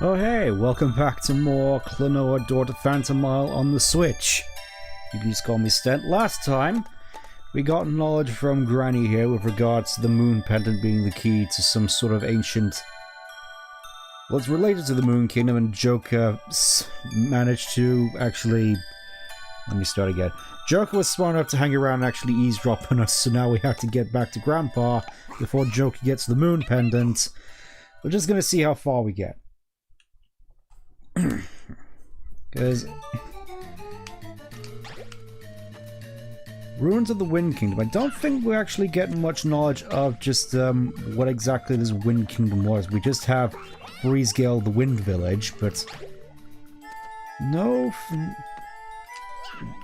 Oh hey, welcome back to more Klonoa Phantomile on the Switch. You can just call me Stent. Last time, we got knowledge from Granny here with regards to the moon pendant being the key to some sort of ancient... Well, it's related to the Moon Kingdom, and Joker managed to actually... Let me start again. Joker was smart enough to hang around and actually eavesdrop on us, so now we have to get back to Grandpa before Joker gets the moon pendant. We're just gonna see how far we get. Because... Ruins of the Wind Kingdom. I don't think we're actually getting much knowledge of just what exactly this Wind Kingdom was. We just have Breezegale, the Wind Village, but... No...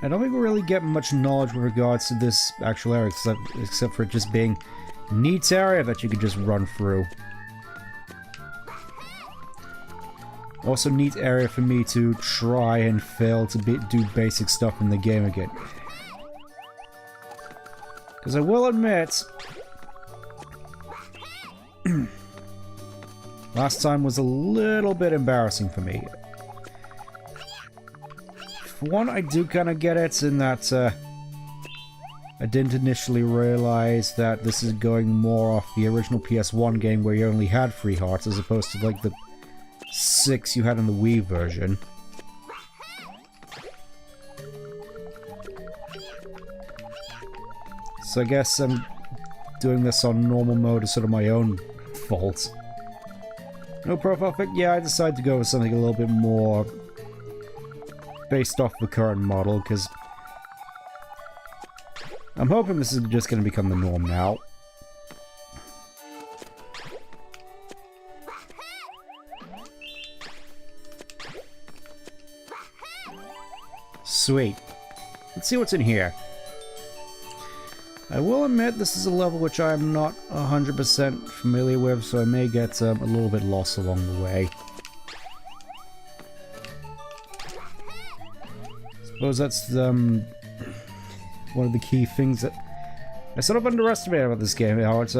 I don't think we're really getting much knowledge with regards to this actual area, except for it just being a neat area that you could just run through. Also, neat area for me to try and fail to do basic stuff in the game again. Because I will admit... last time was a little bit embarrassing for me. For one, I do kind of get it in that I didn't initially realize that this is going more off the original PS1 game where you only had 3 hearts as opposed to like the 6 you had in the Wii version. So I guess I'm doing this on normal mode is sort of my own fault. No profile pic? Yeah, I decided to go with something a little bit more based off the current model, because I'm hoping this is just going to become the norm now. Sweet. Let's see what's in here. I will admit this is a level which I am not 100% familiar with, so I may get a little bit lost along the way. I suppose that's one of the key things that I sort of underestimated about this game, how it's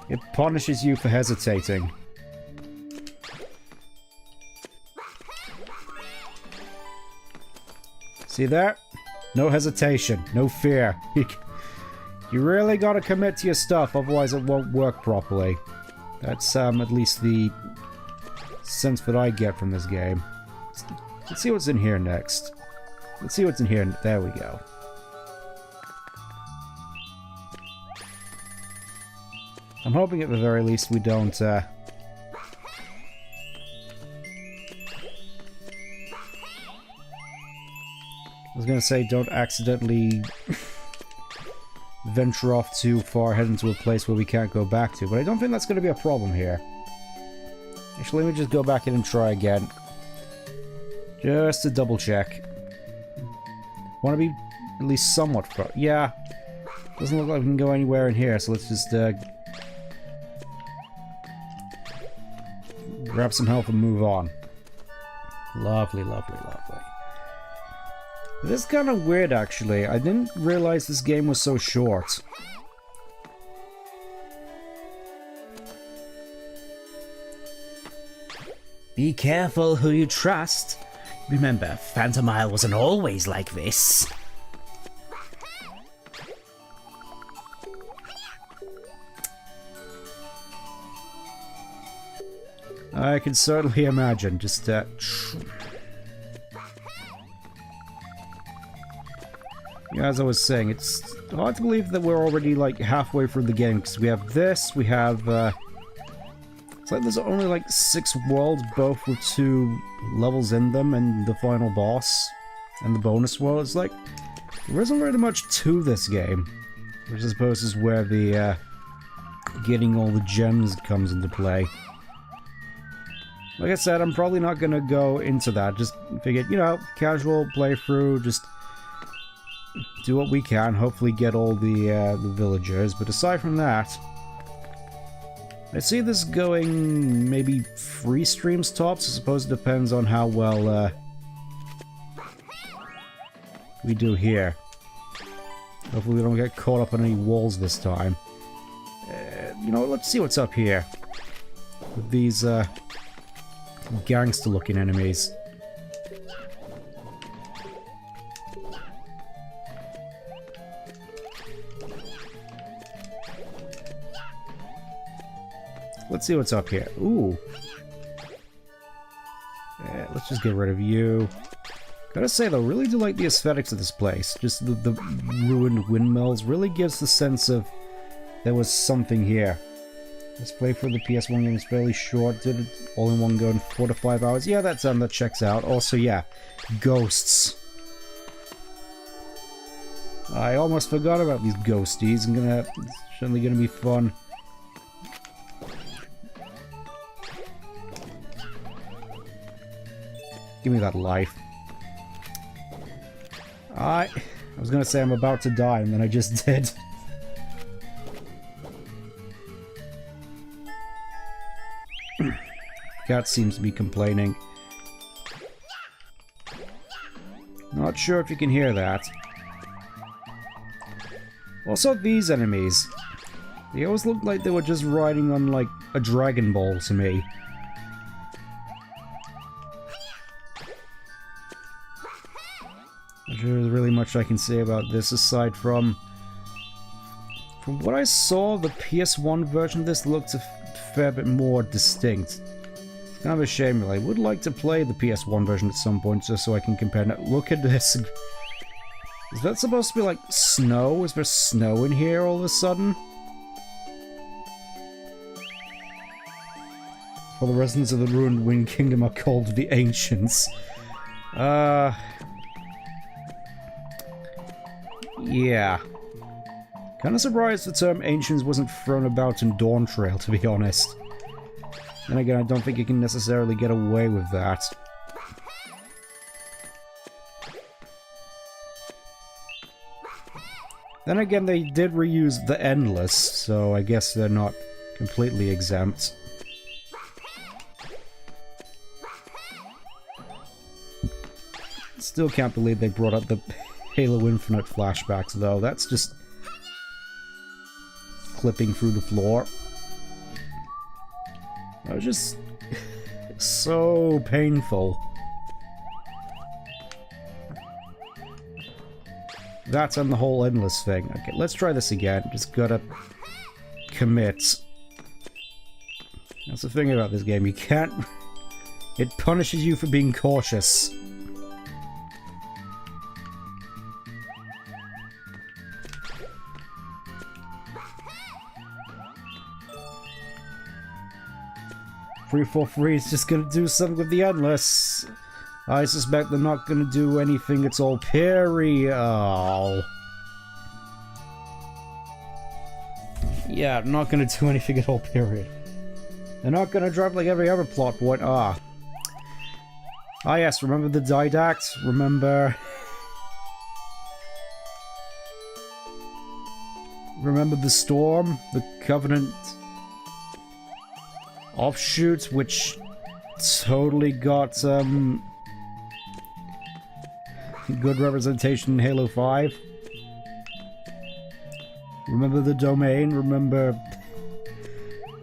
it punishes you for hesitating. See that? No hesitation, no fear. You really gotta commit to your stuff, otherwise it won't work properly. That's at least the sense that I get from this game. Let's see what's in here next. Let's see what's in here. There we go. I'm hoping at the very least we don't I was gonna say don't accidentally venture off too far, head into a place where we can't go back to, but I don't think that's gonna be a problem here. Actually, let me just go back in and try again. Just to double check. Want to be at least somewhat far. Yeah. Doesn't look like we can go anywhere in here, so let's just grab some health and move on. Lovely, lovely, lovely. This is kind of weird, actually. I didn't realize this game was so short. Be careful who you trust. Remember, Phantomile wasn't always like this. I can certainly imagine, just yeah, as I was saying, it's hard to believe that we're already like halfway through the game, because we have this, we have it's like there's only like 6 worlds, both with 2 levels in them, and the final boss, and the bonus world. It's like, there isn't really much to this game, which I suppose is where the, getting all the gems comes into play. Like I said, I'm probably not gonna go into that, just figured, you know, casual playthrough, just do what we can, hopefully get all the villagers, but aside from that, I see this going maybe 3 streams tops. I suppose it depends on how well we do here. Hopefully we don't get caught up on any walls this time. You know, let's see what's up here. with these gangster-looking enemies. Let's see what's up here. Ooh. Yeah, let's just get rid of you. Gotta say though, really do like the aesthetics of this place. Just the ruined windmills really gives the sense of there was something here. This play for the PS1 game is fairly short. Did it all in one go in 4 to 5 hours. Yeah, that checks out. Also, yeah, ghosts. I almost forgot about these ghosties. It's certainly gonna be fun. Give me that life. I was gonna say I'm about to die, and then I just did. Cat seems to be complaining. Not sure if you can hear that. Also, these enemies. They always looked like they were just riding on, like, a Dragon Ball to me. Not sure there's really much I can say about this aside from... From what I saw, the PS1 version of this looked a fair bit more distinct. It's kind of a shame, really. I would like to play the PS1 version at some point just so I can compare. Now, look at this. Is that supposed to be like snow? Is there snow in here all of a sudden? For the residents of the ruined Wind Kingdom are called the Ancients. Yeah. Kind of surprised the term Ancients wasn't thrown about in Dawn Trail, to be honest. And again, I don't think you can necessarily get away with that. Then again, they did reuse the Endless, so I guess they're not completely exempt. Still can't believe they brought up the Halo Infinite flashbacks, though. That's just... clipping through the floor. That was just... so painful. That's on the whole Endless thing. Okay, let's try this again. Just gotta... commit. That's the thing about this game. You can't... It punishes you for being cautious. Free for free is just gonna do something with the Endless. I suspect they're not gonna do anything at all period. Yeah, not gonna do anything at all, period. They're not gonna drop like every other plot point. Ah, yes, remember the Didact? Remember the Storm? The Covenant offshoot, which totally got good representation in Halo 5. Remember the Domain? Remember...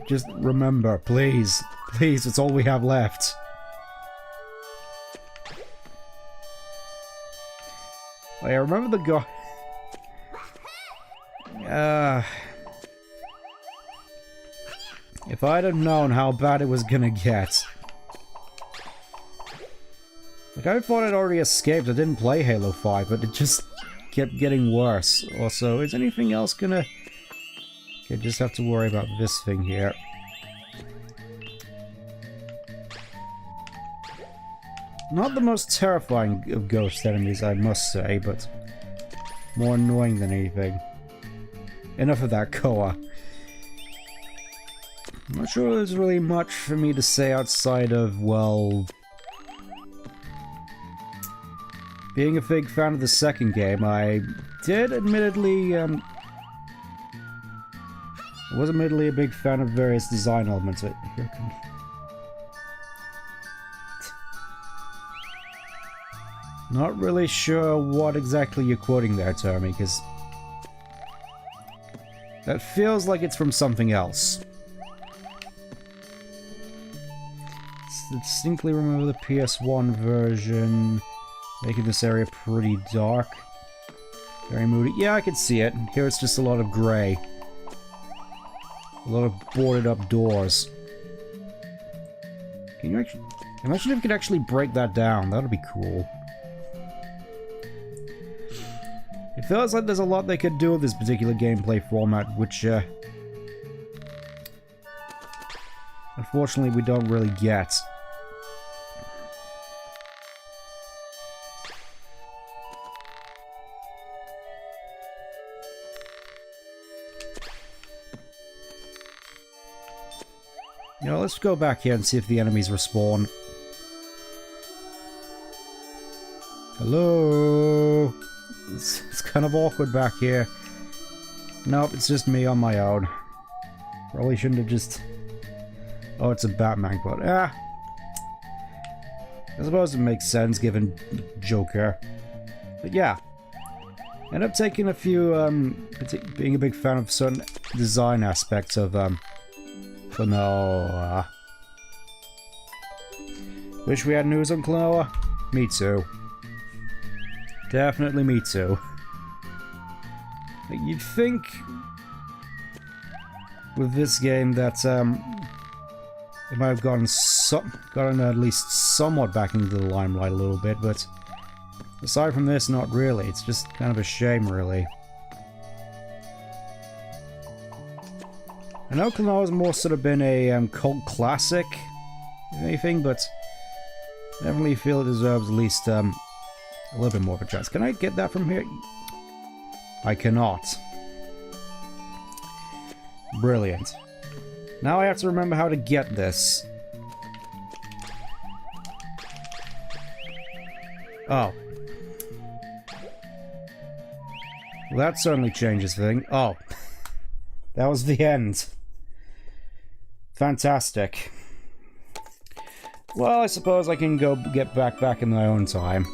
Just remember, please. Please, it's all we have left. Oh yeah, remember the if I'd have known how bad it was gonna get. Like, I thought I'd already escaped. I didn't play Halo 5, but it just kept getting worse. Also, is anything else gonna... Okay, just have to worry about this thing here. Not the most terrifying of ghost enemies, I must say, but more annoying than anything. Enough of that, Koa. I'm not sure there's really much for me to say outside of, well... being a big fan of the second game. I did admittedly, was admittedly a big fan of various design elements. But here comes... Not really sure what exactly you're quoting there, Tommy, because... that feels like it's from something else. distinctly remember the PS1 version making this area pretty dark. Very moody. Yeah, I can see it. Here it's just a lot of grey. A lot of boarded up doors. Can you actually... Imagine if we could actually break that down. That would be cool. It feels like there's a lot they could do with this particular gameplay format, which, unfortunately, we don't really get. You know, let's go back here and see if the enemies respawn. Hello? It's kind of awkward back here. Nope, it's just me on my own. Probably shouldn't have just... Oh, it's a Batman quote. Ah! I suppose it makes sense given Joker. But yeah. End up taking a few, being a big fan of certain design aspects of, Klonoa. Wish we had news on Klonoa? Me too. Definitely me too. You'd think with this game that it might have gotten at least somewhat back into the limelight a little bit, but aside from this, not really. It's just kind of a shame, really. I know Klonoa's more sort of been a cult classic, if anything, but I definitely feel it deserves at least a little bit more of a chance. Can I get that from here? I cannot. Brilliant. Now I have to remember how to get this. Oh. Well, that certainly changes things. Oh. That was the end. Fantastic. Well, I suppose I can go get back in my own time.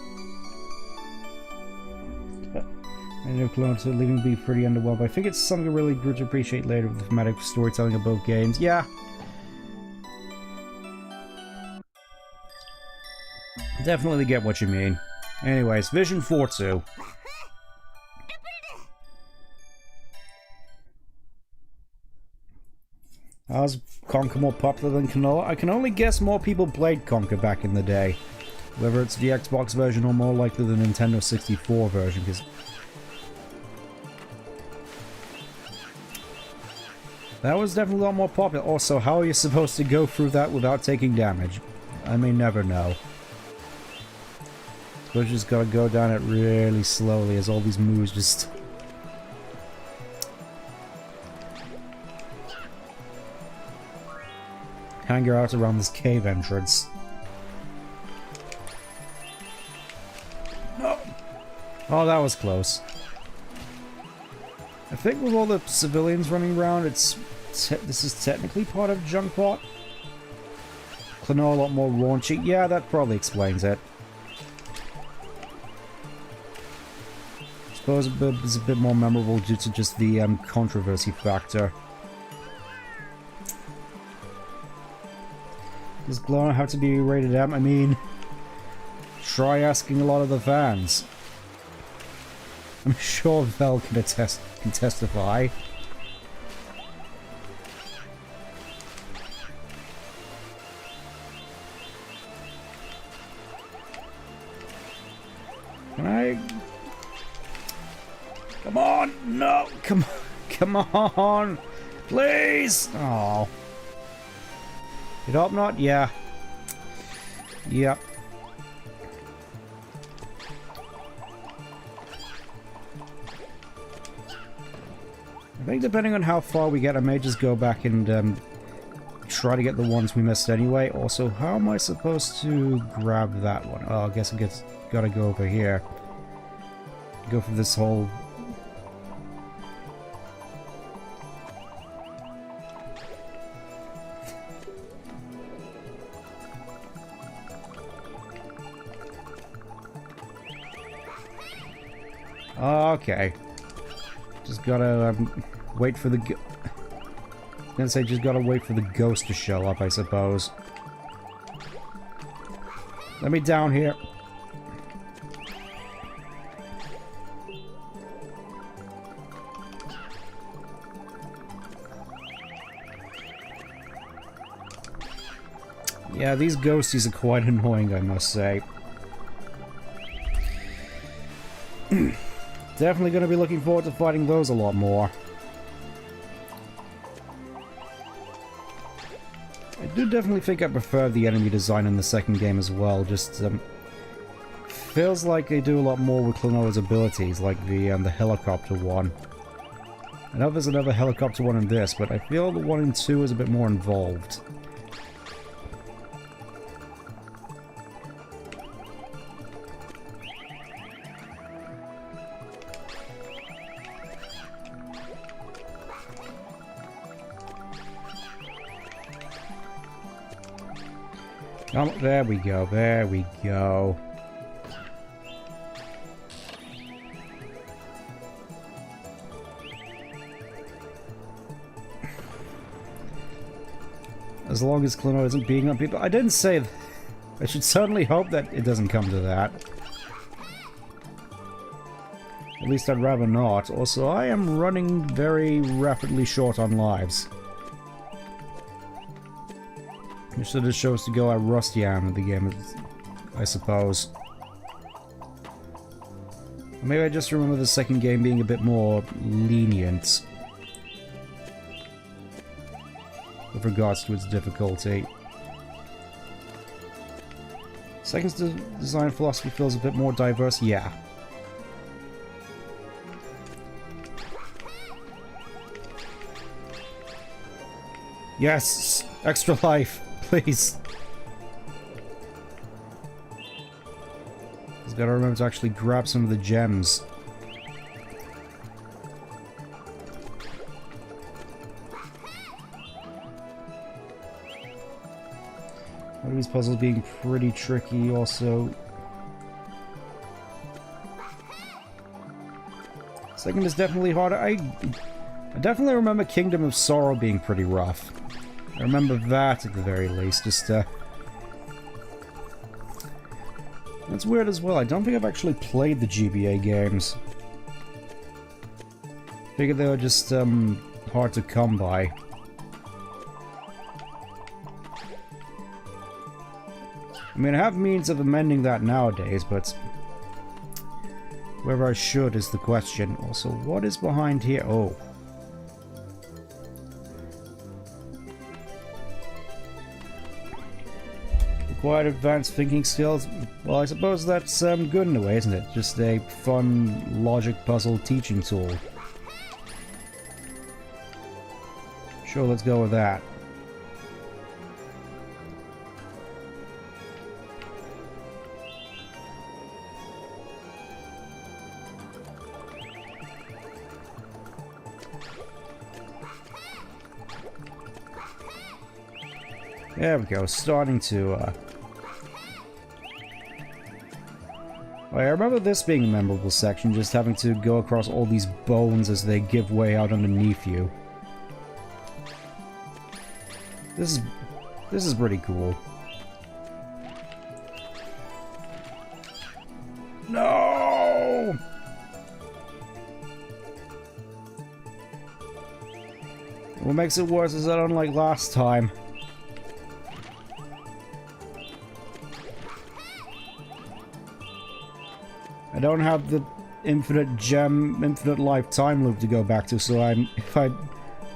I know Klonoa leaving be pretty underwhelmed, but I think it's something I really grew to appreciate later with the thematic storytelling of both games. Yeah. Definitely get what you mean. Anyways, Vision 4-2. How's Conker more popular than Klonoa? I can only guess more people played Conker back in the day. Whether it's the Xbox version or more likely the Nintendo 64 version, because... that was definitely a lot more popular. Also, how are you supposed to go through that without taking damage? I may never know. So just gotta go down it really slowly as all these moves just... hang out around this cave entrance. No! Oh, that was close. I think with all the civilians running around, this is technically part of Junkpot. Klonoa a lot more raunchy. Yeah, that probably explains it. I suppose it's a bit more memorable due to just the controversy factor. Does Klonoa have to be rated M? I mean, try asking a lot of the fans. I'm sure Vel can testify. Can I? Come on! No! Come on! Please! Oh. You'd hope not? Yeah. Yep. I think depending on how far we get, I may just go back and try to get the ones we missed anyway. Also, how am I supposed to grab that one? Oh, I guess gotta go over here. Go for this whole... Okay. Just gotta wait for the... I was gonna say, just gotta wait for the ghost to show up, I suppose. Let me down here. Yeah, these ghosties are quite annoying, I must say. Definitely going to be looking forward to fighting those a lot more. I do definitely think I prefer the enemy design in the second game as well. Just feels like they do a lot more with Klonoa's abilities, like the helicopter one. I know there's another helicopter one in this, but I feel the one in 2 is a bit more involved. Oh, there we go, there we go. As long as Klonoa isn't beating on people. I didn't say that. I should certainly hope that it doesn't come to that. At least I'd rather not. Also, I am running very rapidly short on lives. Which sort of shows to go how rusty I am at the game, I suppose. Or maybe I just remember the second game being a bit more lenient with regards to its difficulty. Second's design philosophy feels a bit more diverse, yeah. Yes! Extra life! Please. Just gotta remember to actually grab some of the gems. One of these puzzles being pretty tricky also. Second is definitely harder. I definitely remember Kingdom of Sorrow being pretty rough. I remember that at the very least. Just, that's weird as well. I don't think I've actually played the GBA games. Figured they were just, hard to come by. I mean, I have means of amending that nowadays, but whether I should is the question. Also, what is behind here? Oh. Quite advanced thinking skills. Well, I suppose that's good in a way, isn't it? Just a fun logic puzzle teaching tool. Sure, let's go with that. There we go, starting to, I remember this being a memorable section, just having to go across all these bones as they give way out underneath you. This is pretty cool. No! What makes it worse is that unlike last time, I don't have the infinite life time loop to go back to, so if I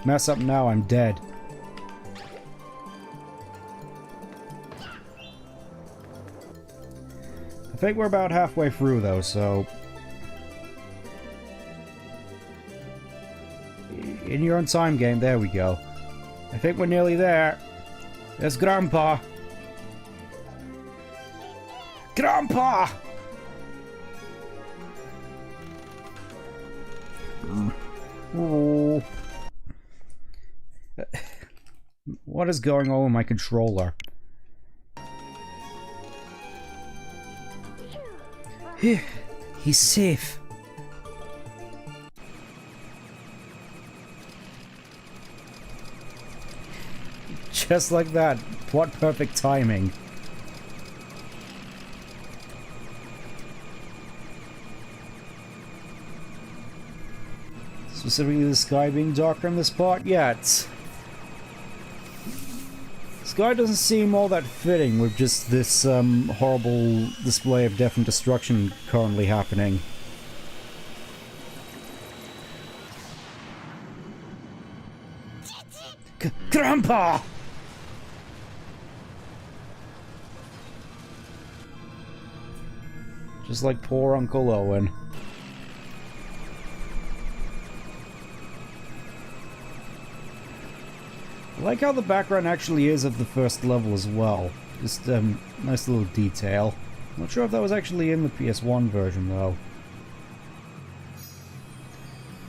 mess up now, I'm dead. I think we're about halfway through though, so in your own time game, there we go. I think we're nearly there. There's Grandpa! Grandpa! Oh. What is going on with my controller? He's safe. Just like that. What perfect timing. Specifically the sky being darker in this part yet. Sky doesn't seem all that fitting with just this horrible display of death and destruction currently happening. Grandpa! Just like poor Uncle Owen. I like how the background actually is of the first level as well. Just nice little detail. Not sure if that was actually in the PS1 version though.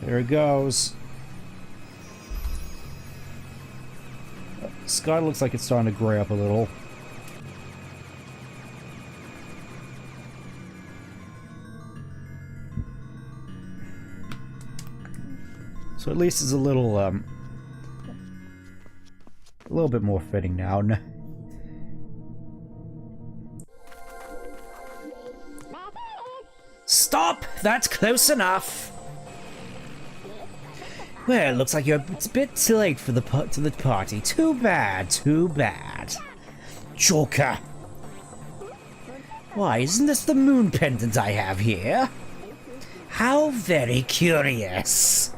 There it goes. Sky looks like it's starting to gray up a little. So at least it's a little bit more fitting now. Stop! That's close enough! Well, looks like you're a bit too late for the party. Too bad, too bad. Joker! Why, isn't this the moon pendant I have here? How very curious.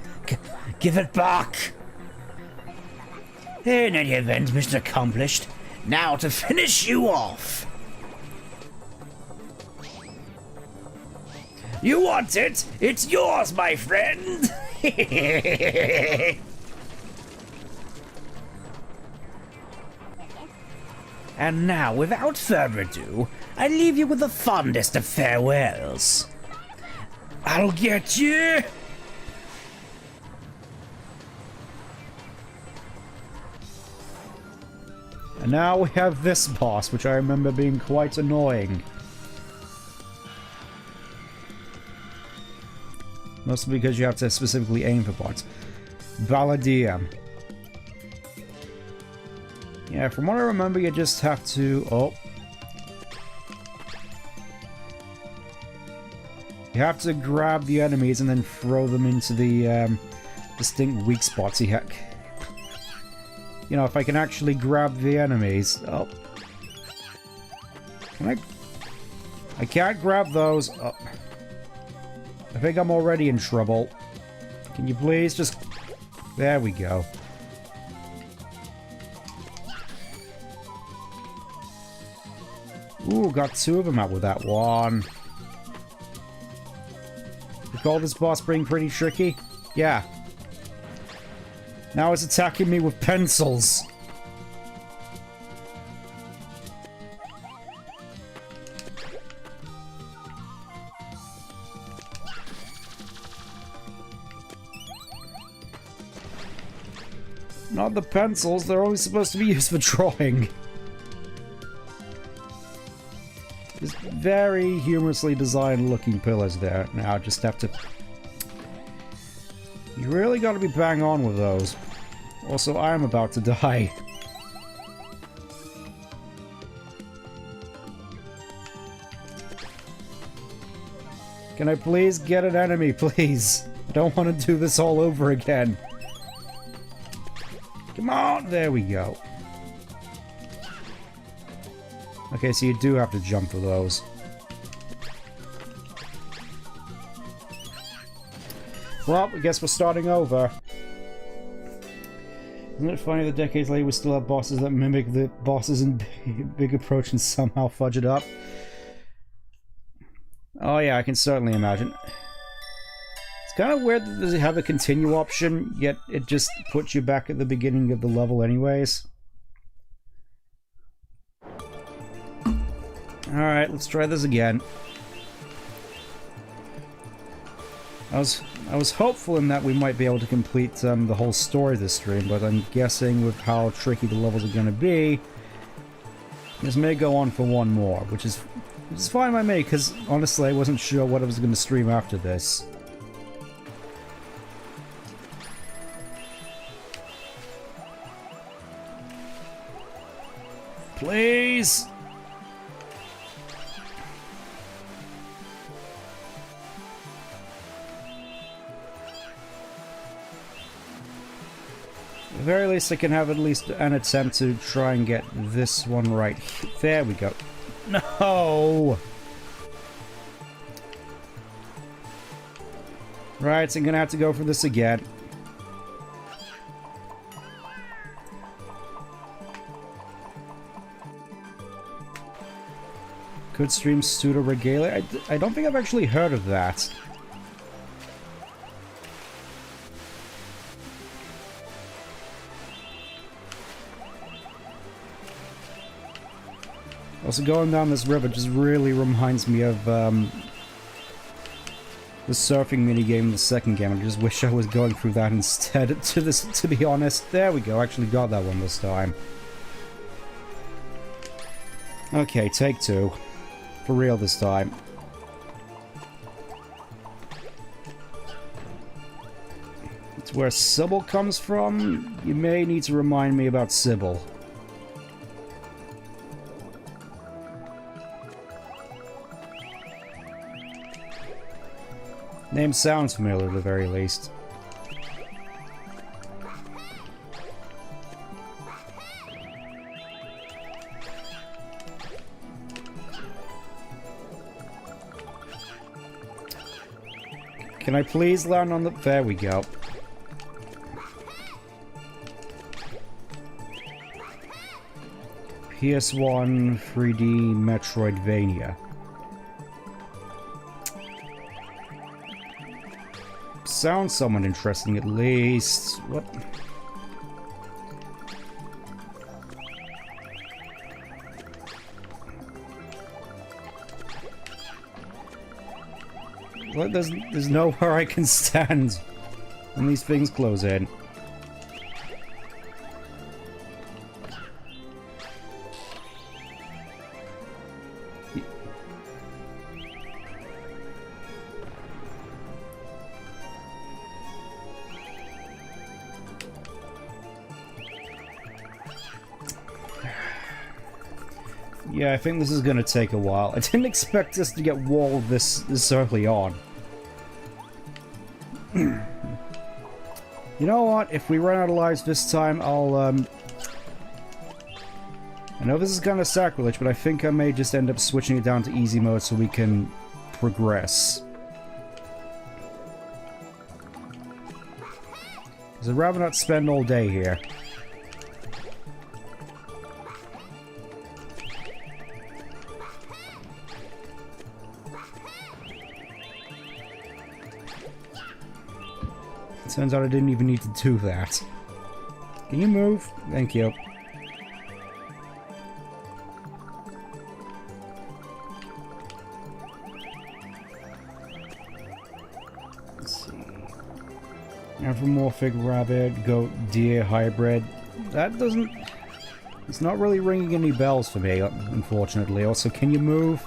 Give it back! In any event, Mr. Accomplished, now to finish you off! You want it? It's yours, my friend! And now, without further ado, I leave you with the fondest of farewells. I'll get you! And now we have this boss, which I remember being quite annoying. Mostly because you have to specifically aim for parts. Balladeer. Yeah, from what I remember, you just have to... Oh. You have to grab the enemies and then throw them into the distinct weak spots. You know, if I can actually grab the enemies... Oh. Can I can't grab those. Oh. I think I'm already in trouble. Can you please just... There we go. Ooh, got two of them out with that one. Recall this boss being pretty tricky? Yeah. Now it's attacking me with pencils. Not the pencils, they're only supposed to be used for drawing. Just very humorously designed looking pillars there. Now I just have to... You really gotta be bang on with those. Also, I am about to die. Can I please get an enemy, please? I don't want to do this all over again. Come on! There we go. Okay, so you do have to jump for those. Well, I guess we're starting over. Isn't it funny that decades later we still have bosses that mimic the bosses in Big Approach and somehow fudge it up? Oh yeah, I can certainly imagine. It's kind of weird that they have a continue option, yet it just puts you back at the beginning of the level anyways. Alright, let's try this again. I was hopeful in that we might be able to complete the whole story this stream, but I'm guessing with how tricky the levels are going to be, this may go on for one more, which is fine by me, because honestly I wasn't sure what I was going to stream after this. Please! very least I can have at least an attempt to try and get this one right. There we go. No! Right, so I'm gonna have to go for this again. Could stream pseudo regalia. I don't think I've actually heard of that. Also, going down this river just really reminds me of the surfing minigame in the second game. I just wish I was going through that instead, to be honest. There we go, actually got that one this time. Okay, take two. For real this time. It's where Sybil comes from. You may need to remind me about Sybil. Name sounds familiar at the very least. Can I please land on the... There we go. PS1 3D Metroidvania. Sounds somewhat interesting at least. What? What? There's nowhere I can stand when these things close in. Yeah, I think this is gonna take a while. I didn't expect us to get walled this early on. You know what? If we run out of lives this time, I'll, I know this is kind of sacrilege, but I think I may just end up switching it down to easy mode so we can progress. Because I'd rather not spend all day here. Turns out I didn't even need to do that. Can you move? Thank you. Let's see. Anthropomorphic rabbit, goat, deer, hybrid. That doesn't... It's not really ringing any bells for me, unfortunately. Also, can you move?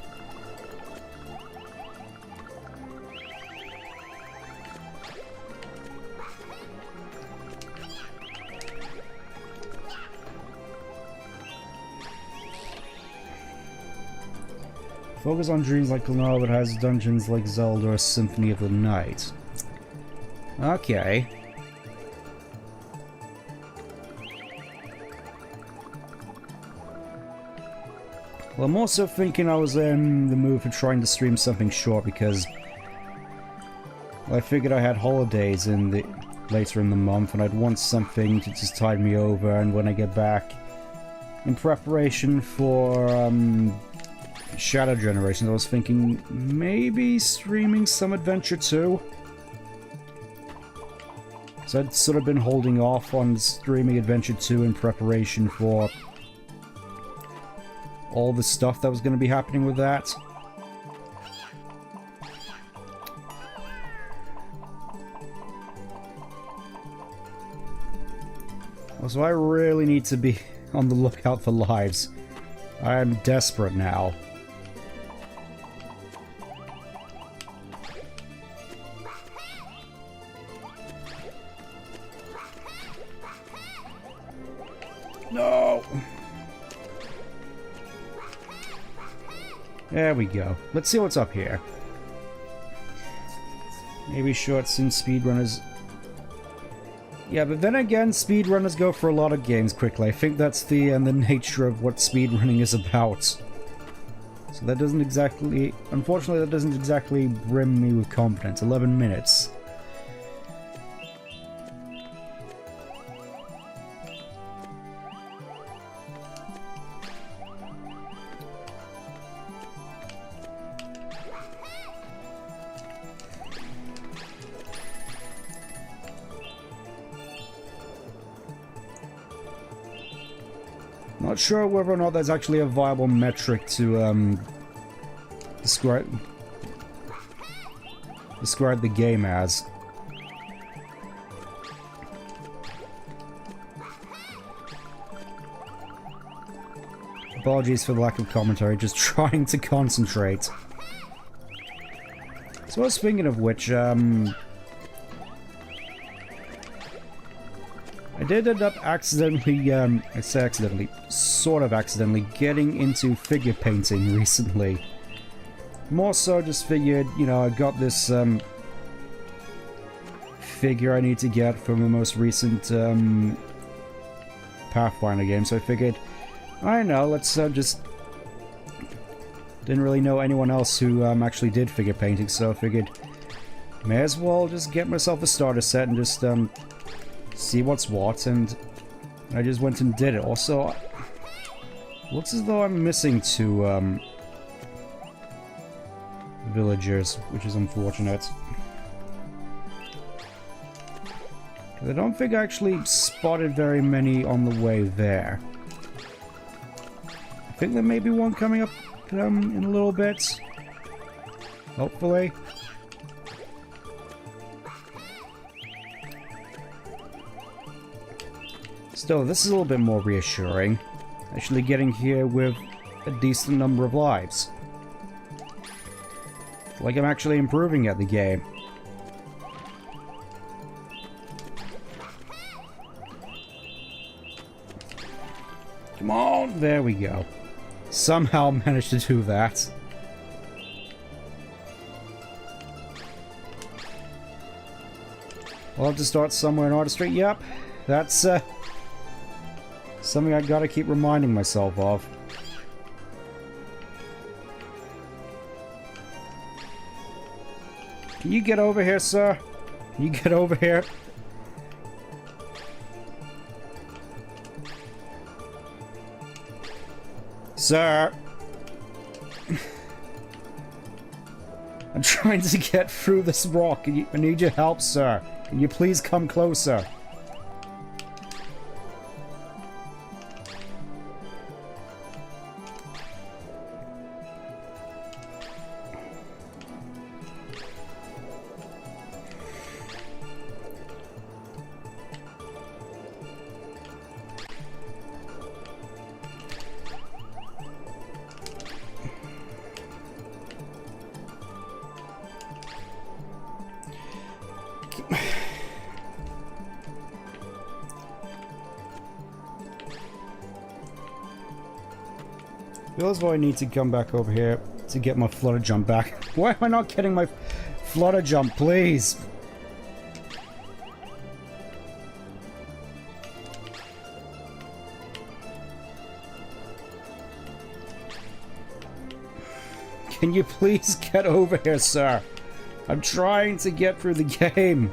Focus on dreams like Klonoa, but has dungeons like Zelda or Symphony of the Night. Okay. Well, I'm also thinking I was in the mood for trying to stream something short because I figured I had holidays later in the month and I'd want something to just tide me over, and when I get back in preparation for Shadow Generations, I was thinking maybe streaming some Adventure 2. So I'd sort of been holding off on streaming Adventure 2 in preparation for all the stuff that was going to be happening with that. Also, I really need to be on the lookout for lives. I am desperate now. No! There we go. Let's see what's up here. Maybe shorts and speedrunners. Yeah, but then again, speedrunners go for a lot of games quickly. I think that's the nature of what speedrunning is about. So that doesn't exactly... Unfortunately, that doesn't exactly brim me with confidence. 11 minutes. Not sure whether or not that's actually a viable metric to describe the game as. Apologies for the lack of commentary, just trying to concentrate. So I was thinking of which, I did end up accidentally, I say accidentally, sort of accidentally, getting into figure painting recently. More so just figured, you know, I got this, figure I need to get from the most recent, Pathfinder game, so I figured, I don't know, let's, just... Didn't really know anyone else who, actually did figure painting, so I figured, may as well just get myself a starter set and just, see what's what, and I just went and did it. Also, looks as though I'm missing two, villagers, which is unfortunate. I don't think I actually spotted very many on the way there. I think there may be one coming up, in a little bit. Hopefully. Still, this is a little bit more reassuring. Actually getting here with a decent number of lives. Like I'm actually improving at the game. Come on! There we go. Somehow managed to do that. I'll have to start somewhere in artistry. Yep, that's something I gotta keep reminding myself of. Can you get over here, sir? Can you get over here? Sir! I'm trying to get through this rock. I need your help, sir. Can you please come closer? Feels though I need to come back over here to get my flutter jump back. Why am I not getting my flutter jump, please? Can you please get over here, sir? I'm trying to get through the game.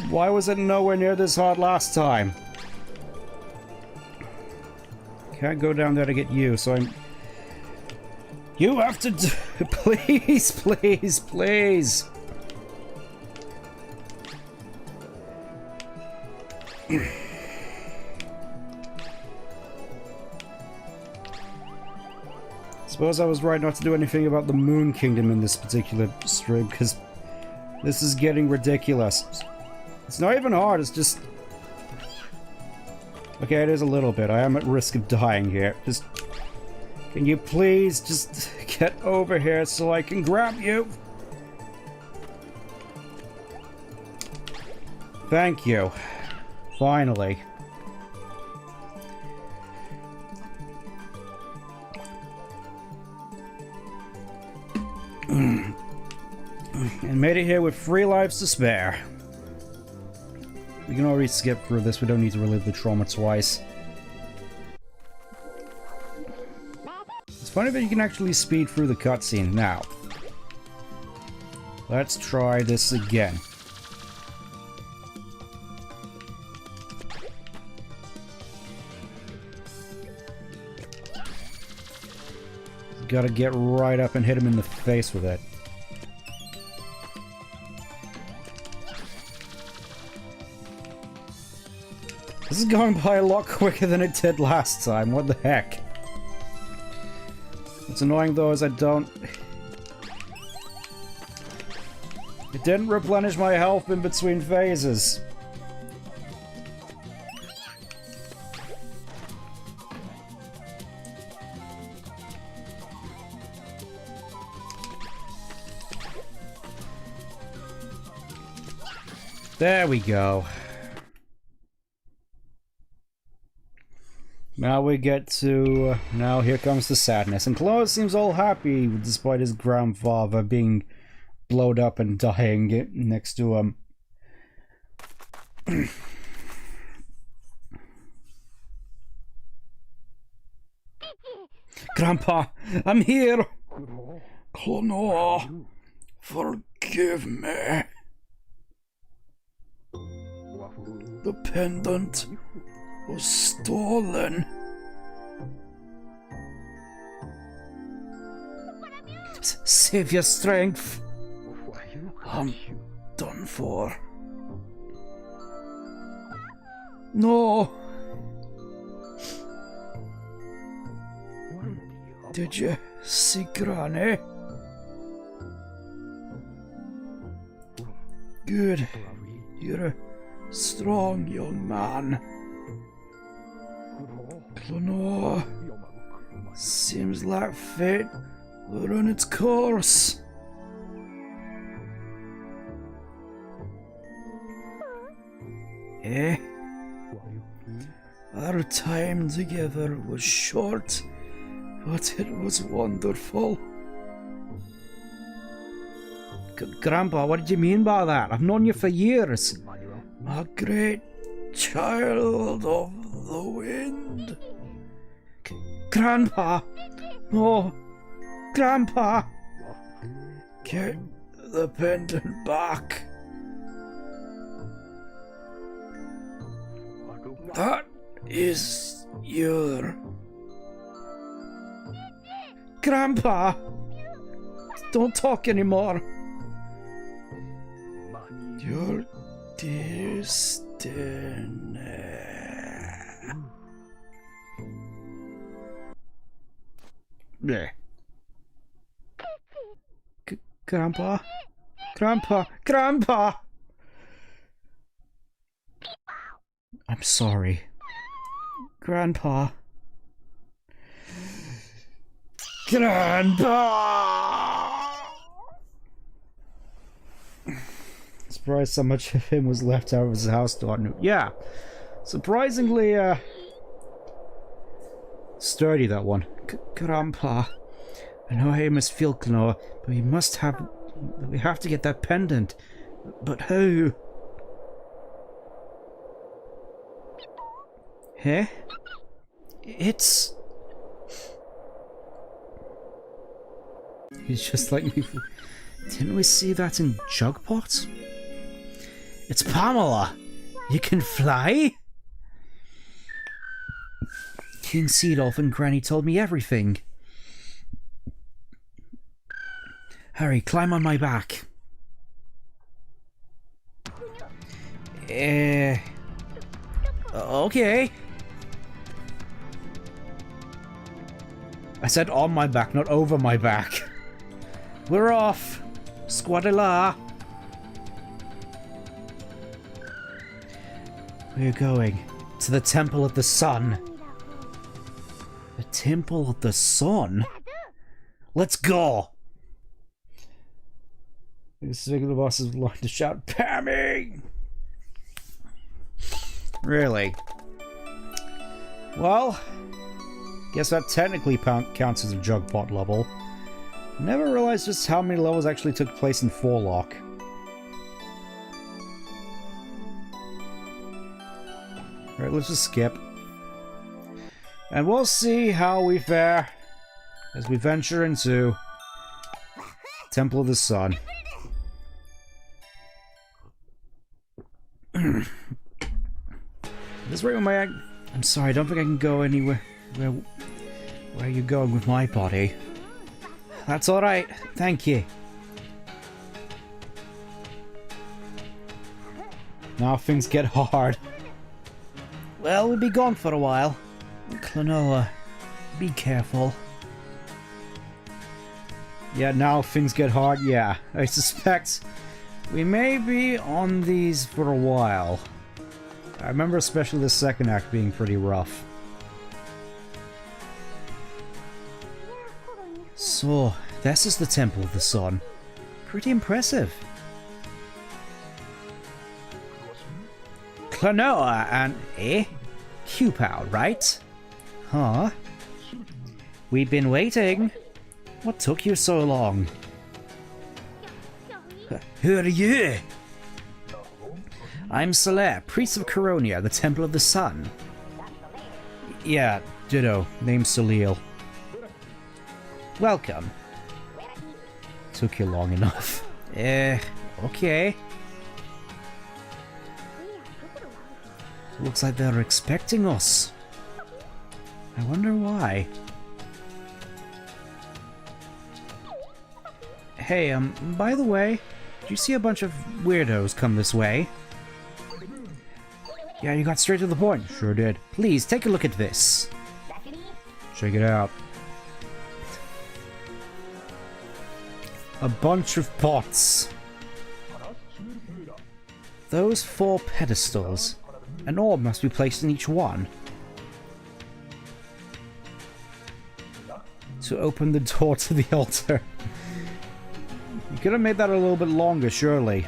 Why was it nowhere near this hard last time? Can't go down there to get you, so I'm... You have to do... Please, please, please! Suppose I was right not to do anything about the Moon Kingdom in this particular stream, because this is getting ridiculous. It's not even hard, it's just... Okay, it is a little bit. I am at risk of dying here. Just... Can you please just get over here so I can grab you? Thank you. Finally. And made it here with 3 lives to spare. We can already skip through this, we don't need to relive the trauma twice. It's funny that you can actually speed through the cutscene now. Let's try this again. Gotta get right up and hit him in the face with it. This is going by a lot quicker than it did last time, what the heck? What's annoying though is I don't... It didn't replenish my health in between phases. There we go. Now we get to... now here comes the sadness. And Klonoa seems all happy despite his grandfather being blowed up and dying next to him. Grandpa, I'm here! Klonoa, forgive me. The pendant was stolen. Save your strength. I'm done for. No. Did you see Granny? Good. You're a strong young man. Klonoa. Seems like fate will run its course. Eh? Our time together was short, but it was wonderful. Grandpa, what did you mean by that? I've known you for years. My great child of the wind. Grandpa! No! Grandpa! Get the pendant back. That is your... Grandpa! Don't talk anymore. Your destiny. Yeah. Grandpa? Grandpa? Grandpa! I'm sorry. Grandpa. Grandpa! Surprised so much of him was left out of his house door. Yeah. Surprisingly, sturdy, that one. Grandpa. I know how you must feel, Klonoa, but we have to get that pendant. But how? Huh? It's... He's just like me. Didn't we see that in Jugpot? It's Pamela! You can fly? King Seedolf and Granny told me everything. Harry, climb on my back. Okay. I said on my back, not over my back. We're off. Squadilla. We're going to the Temple of the Sun. The Temple of the Sun? Let's go! The boss is like to shout, Pammy! Really? Well, guess that technically counts as a Jugpot level. Never realized just how many levels actually took place in Forlock. Alright, let's just skip. And we'll see how we fare as we venture into Temple of the Sun. This right with my... I'm sorry, I don't think I can go anywhere. Where are you going with my body? That's alright, thank you. Now things get hard. Well, we'll be gone for a while. Klonoa, be careful. Yeah, now things get hard, yeah. I suspect we may be on these for a while. I remember especially the second act being pretty rough. So, this is the Temple of the Sun. Pretty impressive. Klonoa and... Q-Pow, right? Huh? We've been waiting. What took you so long? Who are you? I'm Soler, priest of Coronia, the Temple of the Sun. Yeah, ditto. Name's Salil. Welcome. Took you long enough. Okay. Looks like they're expecting us. I wonder why. Hey, by the way, did you see a bunch of weirdos come this way? Yeah, you got straight to the point. Sure did. Please, take a look at this. Check it out. A bunch of pots. Those 4 pedestals. An orb must be placed in each one. To open the door to the altar. You could have made that a little bit longer, surely.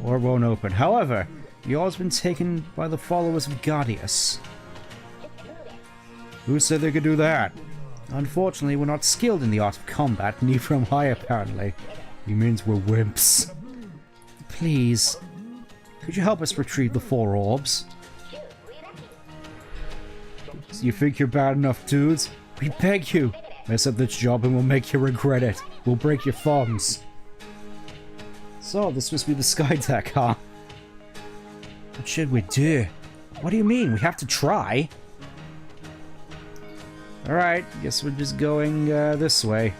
Or it won't open. However, yours has been taken by the followers of Guardius. Who said they could do that? Unfortunately, we're not skilled in the art of combat, neither am I apparently. He means we're wimps. Please, could you help us retrieve the 4 orbs? So you think you're bad enough, dudes? We beg you! Mess up this job and we'll make you regret it. We'll break your thumbs. So, this must be the sky deck, huh? What should we do? What do you mean? We have to try? Alright, guess we're just going this way.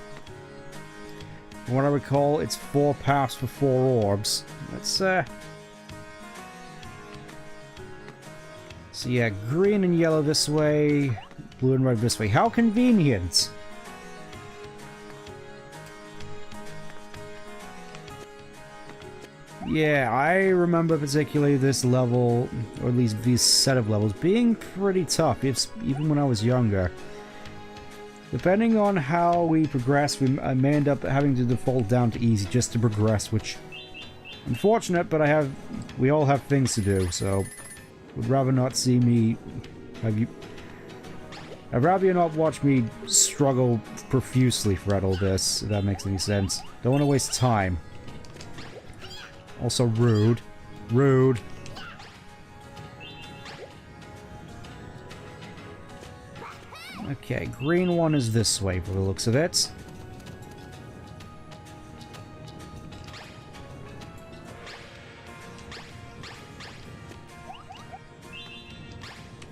From what I recall, it's 4 paths for 4 orbs. Let's so yeah, green and yellow this way, blue and red this way. How convenient! Yeah, I remember particularly this level, or at least these set of levels, being pretty tough, even when I was younger. Depending on how we progress, I may end up having to default down to easy just to progress, which... unfortunate, but we all have things to do, so... would rather not see me... I'd rather you not watch me struggle profusely throughout all this, if that makes any sense. Don't want to waste time. Also rude. Rude. Okay, green one is this way for the looks of it.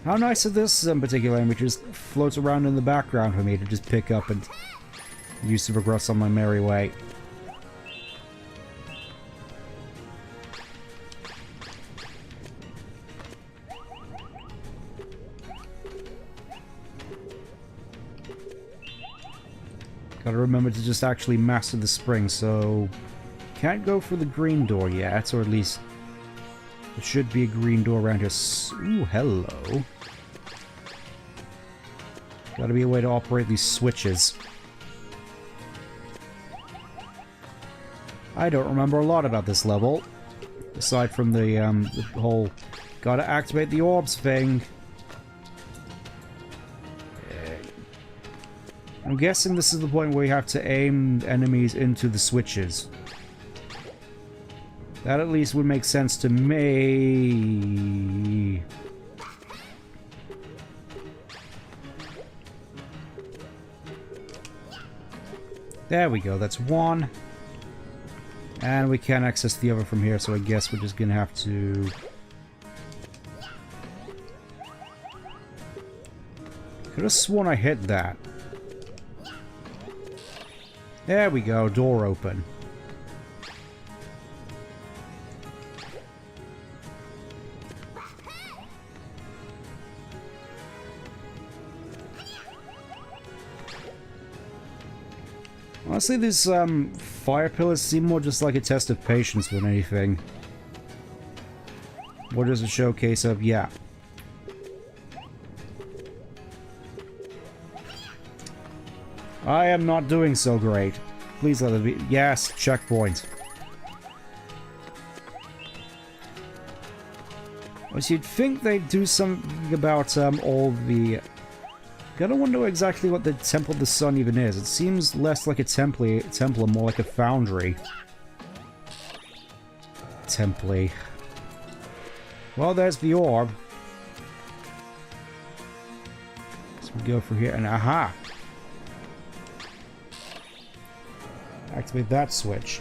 How nice is this particular image just floats around in the background for me to just pick up and use to progress on my merry way. Gotta remember to just actually master the spring, so... can't go for the green door yet, or at least... there should be a green door around here. Ooh, hello. Gotta be a way to operate these switches. I don't remember a lot about this level. Aside from the whole... gotta activate the orbs thing. I'm guessing this is the point where you have to aim enemies into the switches. That at least would make sense to me. There we go, that's one. And we can't access the other from here, so I guess we're just gonna have to... Could have sworn I hit that. There we go, door open. Honestly, these fire pillars seem more just like a test of patience than anything. What is a showcase of? Yeah. I am not doing so great. Please let it be. Yes, checkpoint. Well, you'd think they'd do something about all the... I don't wonder exactly what the Temple of the Sun even is. It seems less like a temple and more like a foundry. Temple. Well, there's the orb. So we go through here and aha! Activate that switch.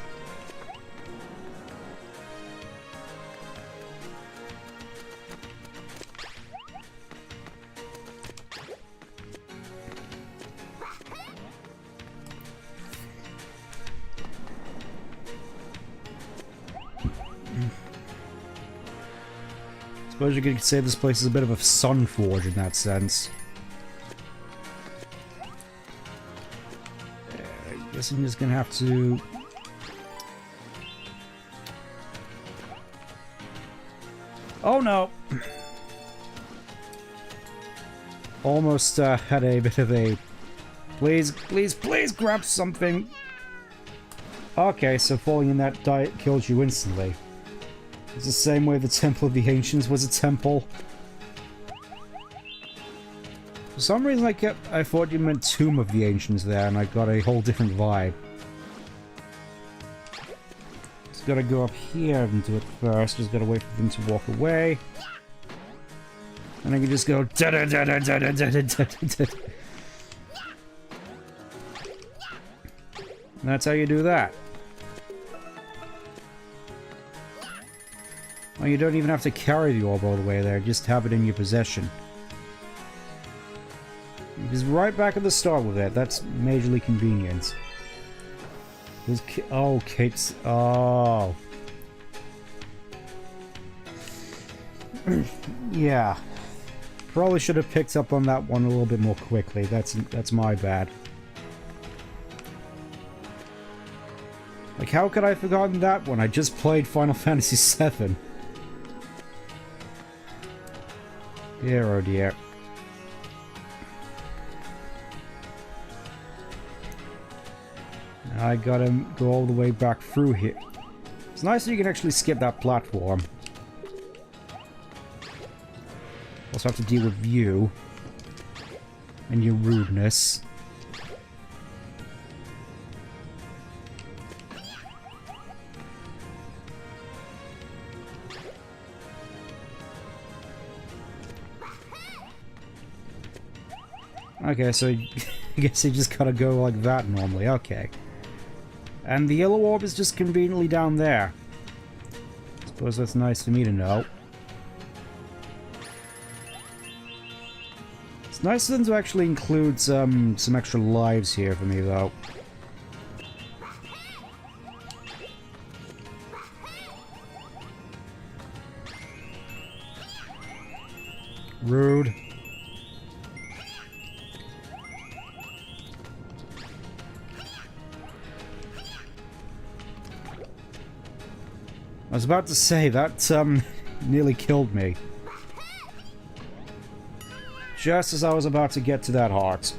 Suppose you could say this place is a bit of a sun forge in that sense. I guess I'm just gonna have to... Oh no! Almost had a bit of a... Please, please, please grab something! Okay, so falling in that diet kills you instantly. It's the same way the Temple of the Ancients was a temple. For some reason I thought you meant Tomb of the Ancients there, and I got a whole different vibe. Just gotta go up here and do it first. Just gotta wait for them to walk away. And I can just go da da da da da da da da da da. And that's how you do that. Oh, you don't even have to carry the orb all the way there, just have it in your possession. Because right back at the start with it, that's majorly convenient. Oh, Kate's... Oh. Yeah. Probably should have picked up on that one a little bit more quickly. That's my bad. Like, how could I have forgotten that one? I just played Final Fantasy VII. Dear, oh dear. I gotta go all the way back through here. It's nice that you can actually skip that platform. Also have to deal with you. And your rudeness. Okay, so I guess you just gotta go like that normally, okay. And the yellow orb is just conveniently down there. Suppose that's nice for me to know. It's nice of them to actually include some extra lives here for me, though. Rude. I was about to say, that nearly killed me. Just as I was about to get to that heart.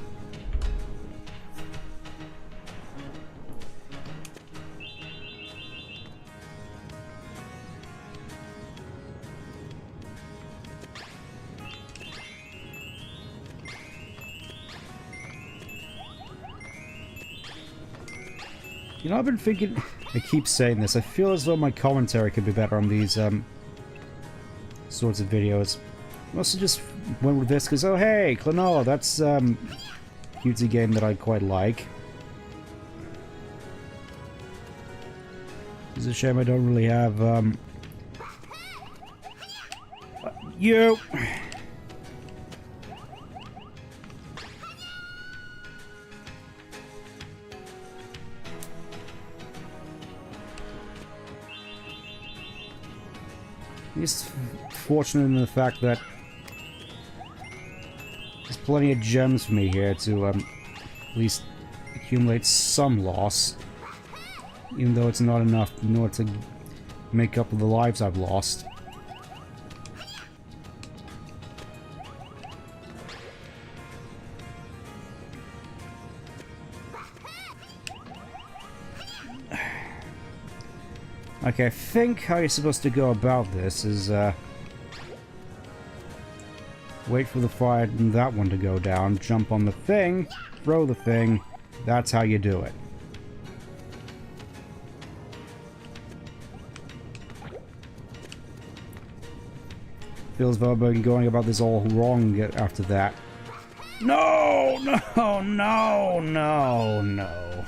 You know, I've been thinking... I keep saying this. I feel as though my commentary could be better on these sorts of videos. I also just went with this because, oh hey, Klonoa, that's cutesy game that I quite like. It's a shame I don't really have, you! He's fortunate in the fact that there's plenty of gems for me here to, at least accumulate some loss. Even though it's not enough in order to make up for the lives I've lost. Okay, I think how you're supposed to go about this is, wait for the fire and that one to go down, jump on the thing, throw the thing, that's how you do it. Feels though I've been going about this all wrong after that. No! No! No! No! No!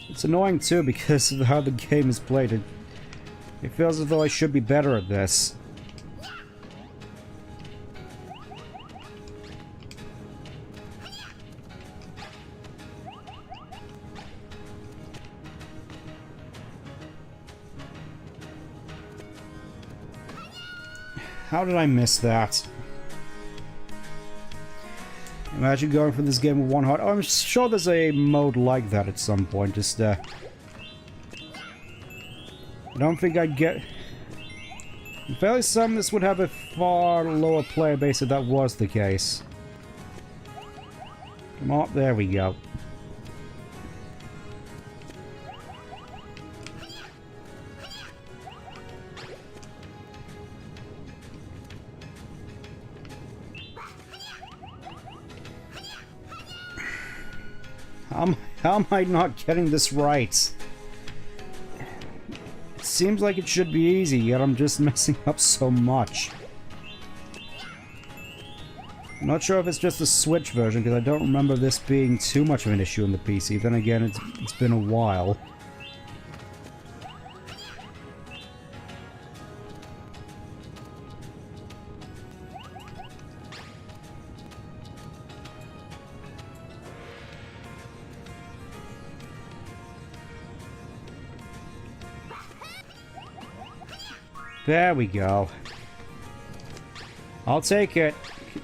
It's annoying too because of how the game is played. It feels as though I should be better at this. How did I miss that? Imagine going for this game with one heart. Oh, I'm sure there's a mode like that at some point. Just, I don't think I'd get... I'm fairly certain this would have a far lower player base if that was the case. Come on, there we go. How am I not getting this right? It seems like it should be easy, yet I'm just messing up so much. I'm not sure if it's just the Switch version, because I don't remember this being too much of an issue in the PC. Then again, it's been a while. There we go. I'll take it.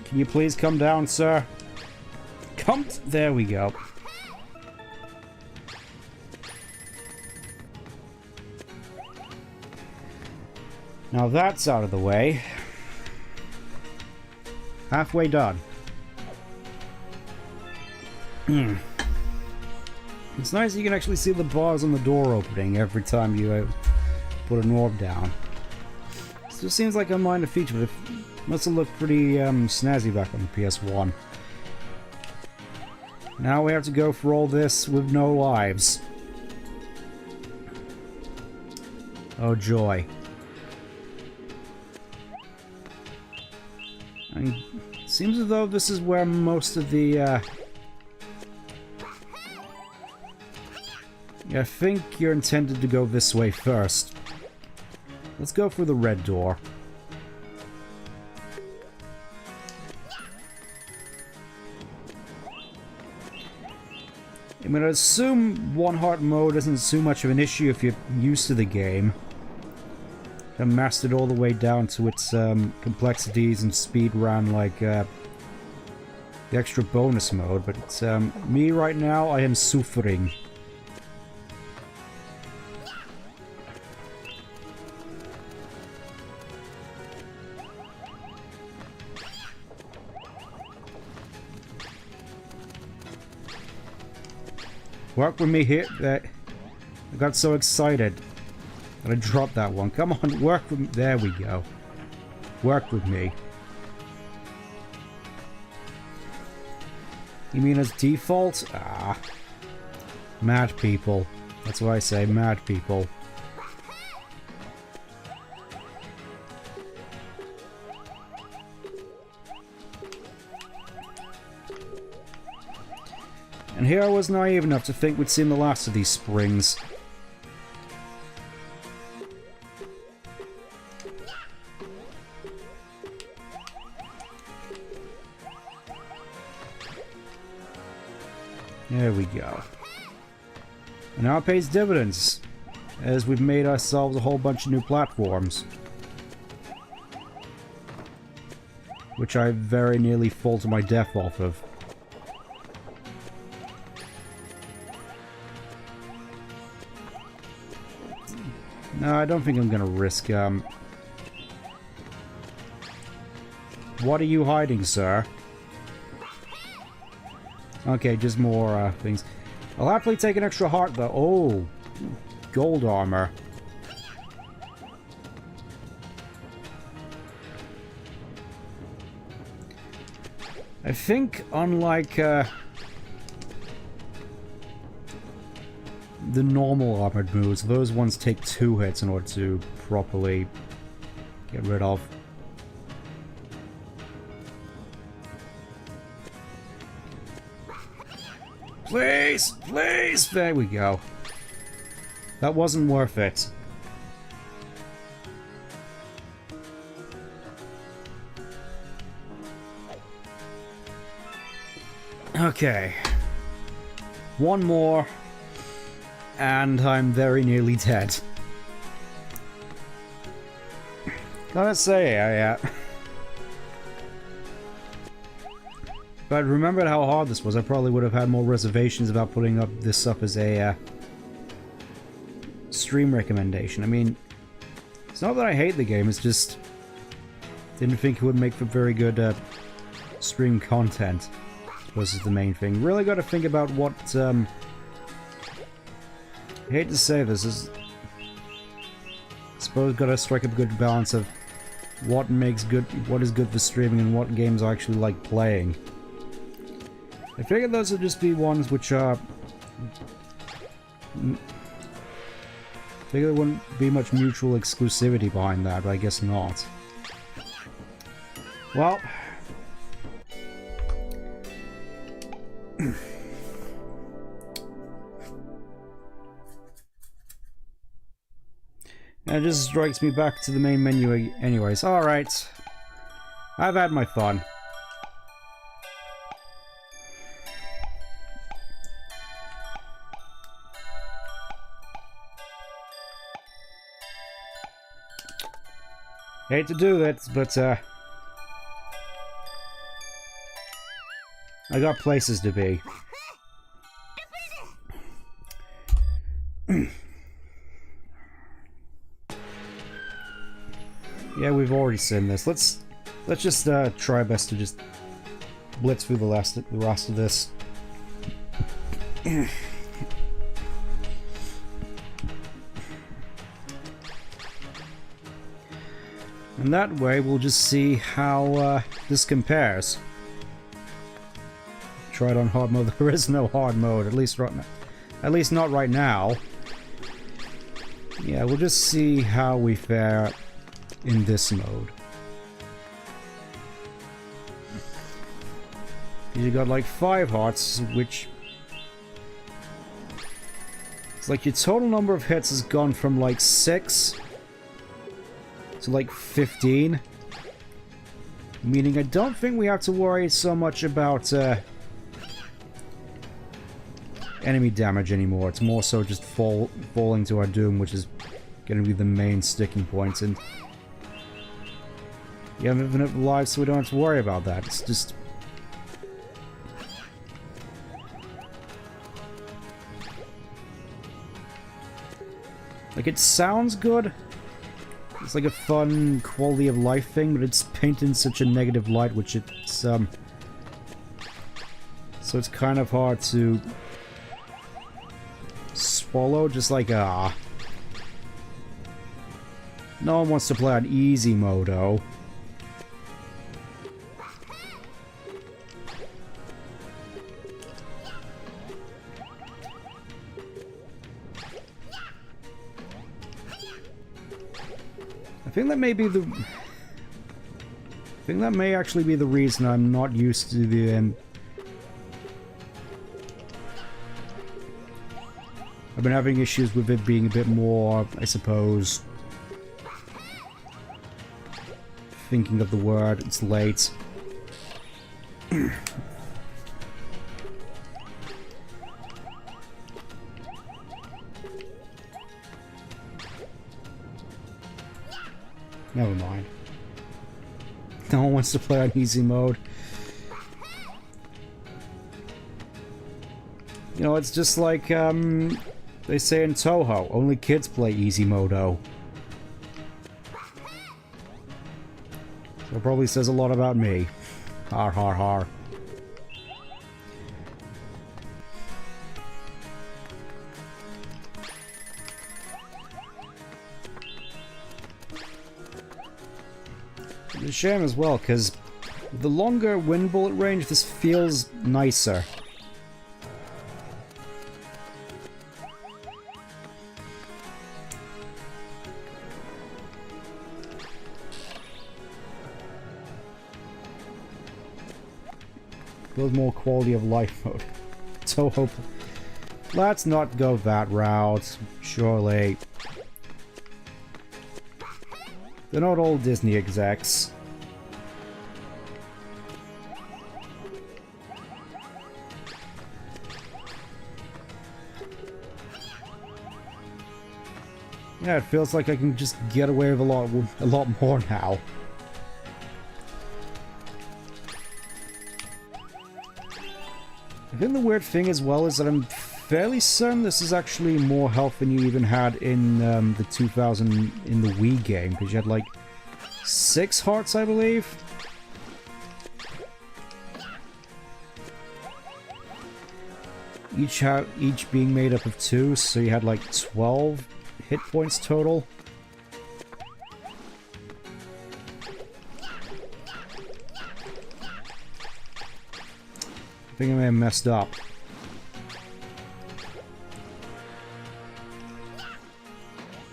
Can you please come down, sir? Come. There we go. Now that's out of the way. Halfway done. It's nice you can actually see the bars on the door opening every time you put an orb down. Still seems like a minor feature, but it must have looked pretty snazzy back on the PS1. Now we have to go for all this with no lives. Oh joy. I mean, it seems as though this is where most of the yeah, I think you're intended to go this way first. Let's go for the red door. I'm gonna assume one heart mode isn't too much of an issue if you're used to the game. I mastered all the way down to its complexities and speed run like the extra bonus mode, but it's, me right now, I am suffering. Work with me here. That I got so excited that I dropped that one. Come on, work with me. There we go. Work with me. You mean as default? Ah. Mad people. That's what I say, mad people. And here I was naive enough to think we'd seen the last of these springs. There we go. And now it pays dividends, as we've made ourselves a whole bunch of new platforms. Which I very nearly fall to my death off of. No, I don't think I'm gonna risk, What are you hiding, sir? Okay, just more, things. I'll happily take an extra heart, though. Oh! Gold armor. I think, unlike, the normal armored moves, those ones take 2 hits in order to properly get rid of. Please! Please! There we go. That wasn't worth it. Okay. One more. And I'm very nearly dead. Gotta say, if I'd remembered how hard this was, I probably would have had more reservations about putting this up as a stream recommendation. I mean, it's not that I hate the game, it's just didn't think it would make for very good stream content. This is the main thing. Really got to think about what I hate to say this, is I suppose got to strike a good balance of what is good for streaming and what games I actually like playing. I figured those would just be ones which are... I figured there wouldn't be much mutual exclusivity behind that, but I guess not. Well... It just strikes me back to the main menu anyways. Alright. I've had my fun. Hate to do that, but I got places to be. Yeah, we've already seen this. Let's just try our best to just blitz through the rest of this. And that way, we'll just see how this compares. Try it on hard mode. There is no hard mode, at least right now. At least not right now. Yeah, we'll just see how we fare in this mode. You got like 5 hearts, which... It's like your total number of hits has gone from like 6 to like 15. Meaning I don't think we have to worry so much about enemy damage anymore. It's more so just falling to our doom, which is going to be the main sticking point. And you have infinite lives, so we don't have to worry about that. It's just... like, it sounds good. It's like a fun quality of life thing, but it's painted in such a negative light, which it's, so it's kind of hard to swallow, just like, no one wants to play on easy modo. I think that may be the... I think that may actually be the reason I'm not used to the I've been having issues with it being a bit more, I suppose... Thinking of the word, it's late. Never mind. No one wants to play on easy mode. You know, it's just like, they say in Toho, only kids play easy mode-o. So it probably says a lot about me. Har har har. It's a shame as well, because the longer wind bullet range, this feels nicer. Feels more quality of life mode. So hope. Let's not go that route, surely. They're not all Disney execs. Yeah, it feels like I can just get away with a lot more now. I think the weird thing as well is that I'm fairly certain this is actually more health than you even had in the 2000 in the Wii game, because you had like 6 hearts, I believe. Each being made up of 2, so you had like 12 hit points total. I think I may have messed up.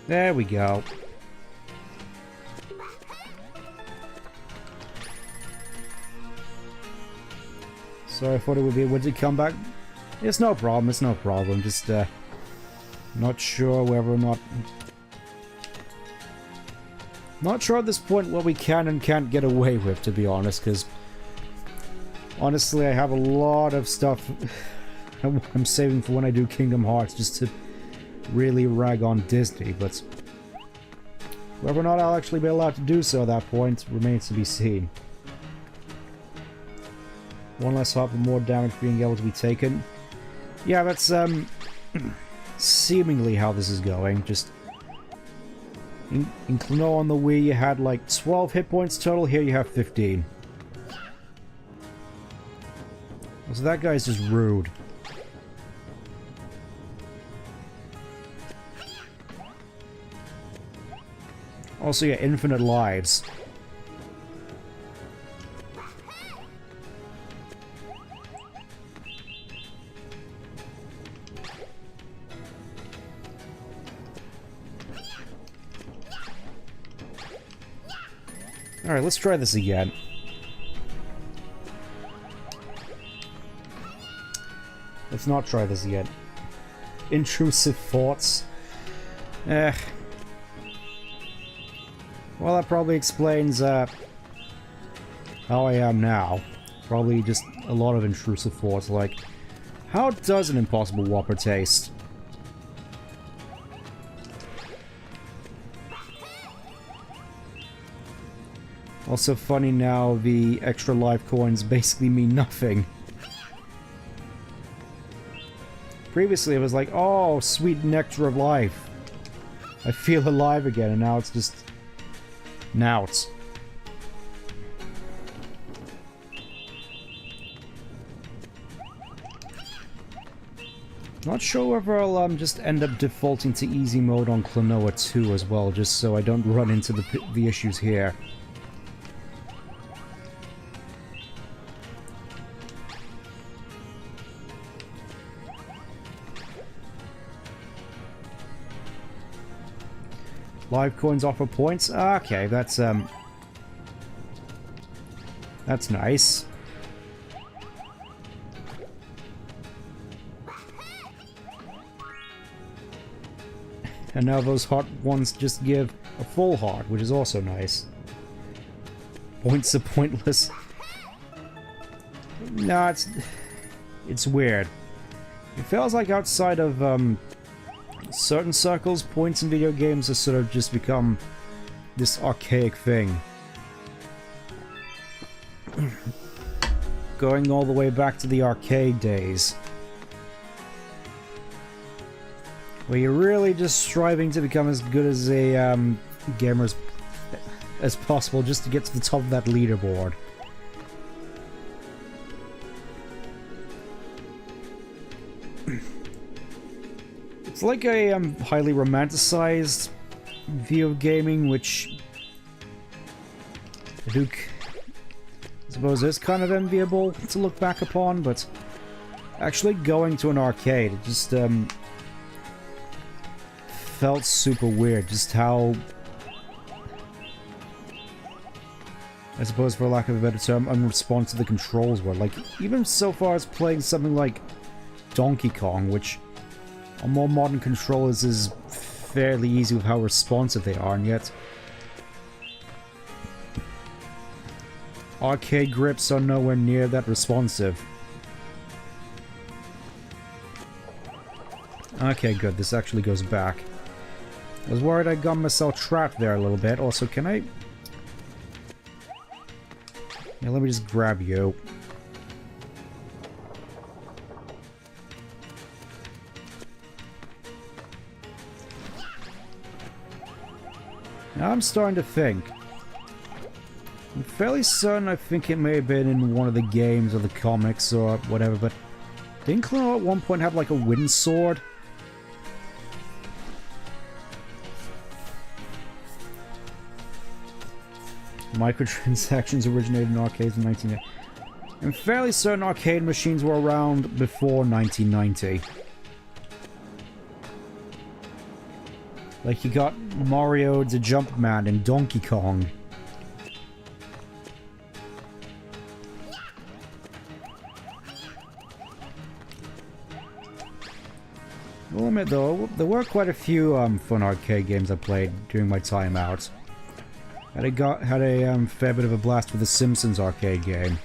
There we go. So I thought it would be... Would it come back? It's no problem, it's no problem. Just, not sure whether or not... Not sure at this point what we can and can't get away with, to be honest, because... Honestly, I have a lot of stuff I'm saving for when I do Kingdom Hearts, just to really rag on Disney, but whether or not I'll actually be allowed to do so at that point remains to be seen. One less heart, but more damage being able to be taken. Yeah, that's seemingly how this is going. Just in Klonoa on the Wii, you had like 12 hit points total. Here you have 15. So that guy's just rude. Also, yeah, infinite lives. Alright, let's try this again. Let's not try this again. Intrusive thoughts. Well, that probably explains how I am now. Probably just a lot of intrusive thoughts, like, how does an Impossible Whopper taste? Also funny now, the extra life coins basically mean nothing. Previously it was like, oh, sweet nectar of life. I feel alive again, and now it's just... Nouts. Not sure whether I'll just end up defaulting to easy mode on Klonoa 2 as well, just so I don't run into the issues here. Live coins offer points? Okay, that's nice. And now those hot ones just give a full heart, which is also nice. Points are pointless. No, it's weird. It feels like outside of certain circles, points in video games have sort of just become this archaic thing. Going all the way back to the arcade days. Where you're really just striving to become as good as a gamer as possible just to get to the top of that leaderboard. It's like a highly romanticized view of gaming, which I suppose is kind of enviable to look back upon, but actually going to an arcade, it just felt super weird, just how, I suppose for lack of a better term, unresponsive the controls were. Like, even so far as playing something like Donkey Kong, which on more modern controllers is fairly easy with how responsive they are, and yet arcade grips are nowhere near that responsive. Okay, good, this actually goes back. I was worried I got myself trapped there a little bit. Also, can I... Yeah, let me just grab you. Now I'm starting to think. I'm fairly certain I think it may have been in one of the games or the comics or whatever, but didn't Klonoa at one point have like a wind sword? Microtransactions originated in arcades in 1990. I'm fairly certain arcade machines were around before 1990. Like, you got Mario the Jumpman and Donkey Kong. I'll admit though, there were quite a few fun arcade games I played during my time out. Had a fair bit of a blast with the Simpsons arcade game.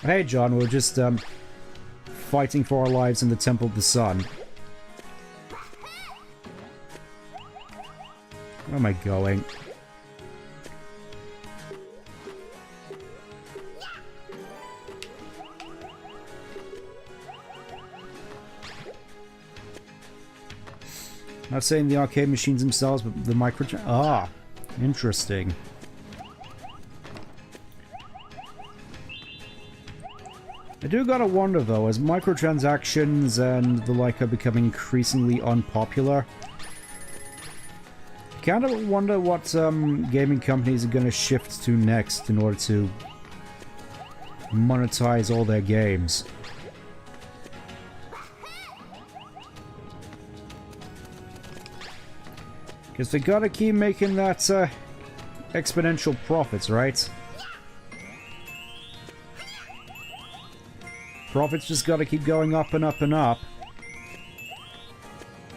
Hey John, we're just fighting for our lives in the Temple of the Sun. Where am I going? Not saying the arcade machines themselves, but the Ah, interesting. I do gotta wonder though, as microtransactions and the like are becoming increasingly unpopular, I kind of wonder what gaming companies are gonna shift to next in order to monetize all their games. Because they gotta keep making that exponential profits, right? Profits just gotta keep going up and up and up.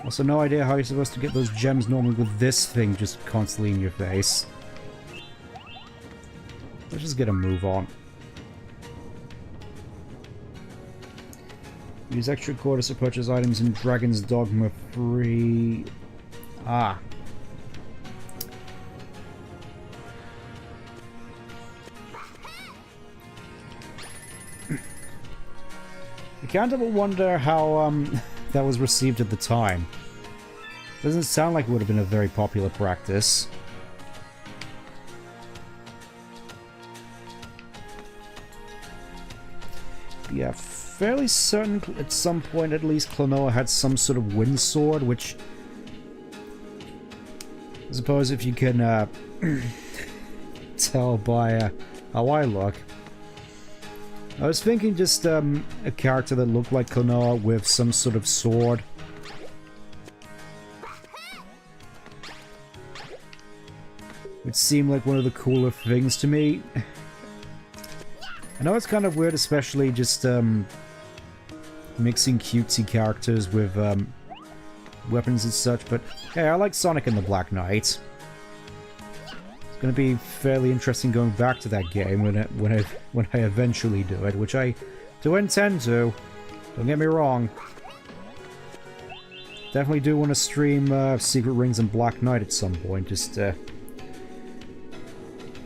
Also, no idea how you're supposed to get those gems normally with this thing just constantly in your face. Let's just get a move on. Use extra quarters to purchase items in Dragon's Dogma free. Ah. I can't help but wonder how that was received at the time. Doesn't sound like it would have been a very popular practice. Yeah, fairly certain at some point at least Klonoa had some sort of wind sword, which I suppose if you can tell by how I look. I was thinking just a character that looked like Klonoa with some sort of sword. It seemed like one of the cooler things to me. I know it's kind of weird, especially just mixing cutesy characters with weapons and such, but hey, I like Sonic and the Black Knight. It's gonna be fairly interesting going back to that game when I eventually do it, which I do intend to. Don't get me wrong. Definitely do want to stream Secret Rings and Black Knight at some point. Just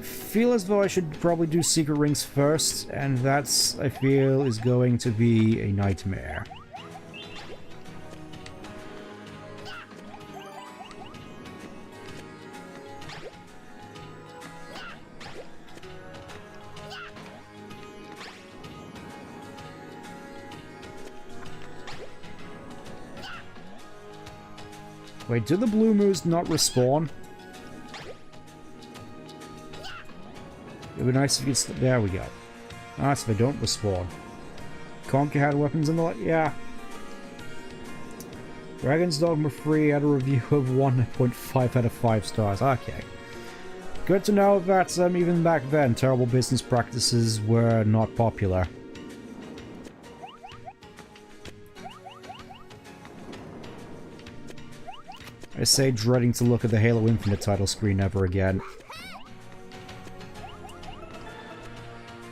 feel as though I should probably do Secret Rings first, and that's, I feel, is going to be a nightmare. Wait, do the blue moves not respawn? It would be nice if you could... There we go. Ah, so they don't respawn. Conker had weapons in the... Yeah. Dragon's Dogma 3 had a review of 1.5 out of 5 stars. Okay. Good to know that even back then, terrible business practices were not popular. I say dreading to look at the Halo Infinite title screen ever again.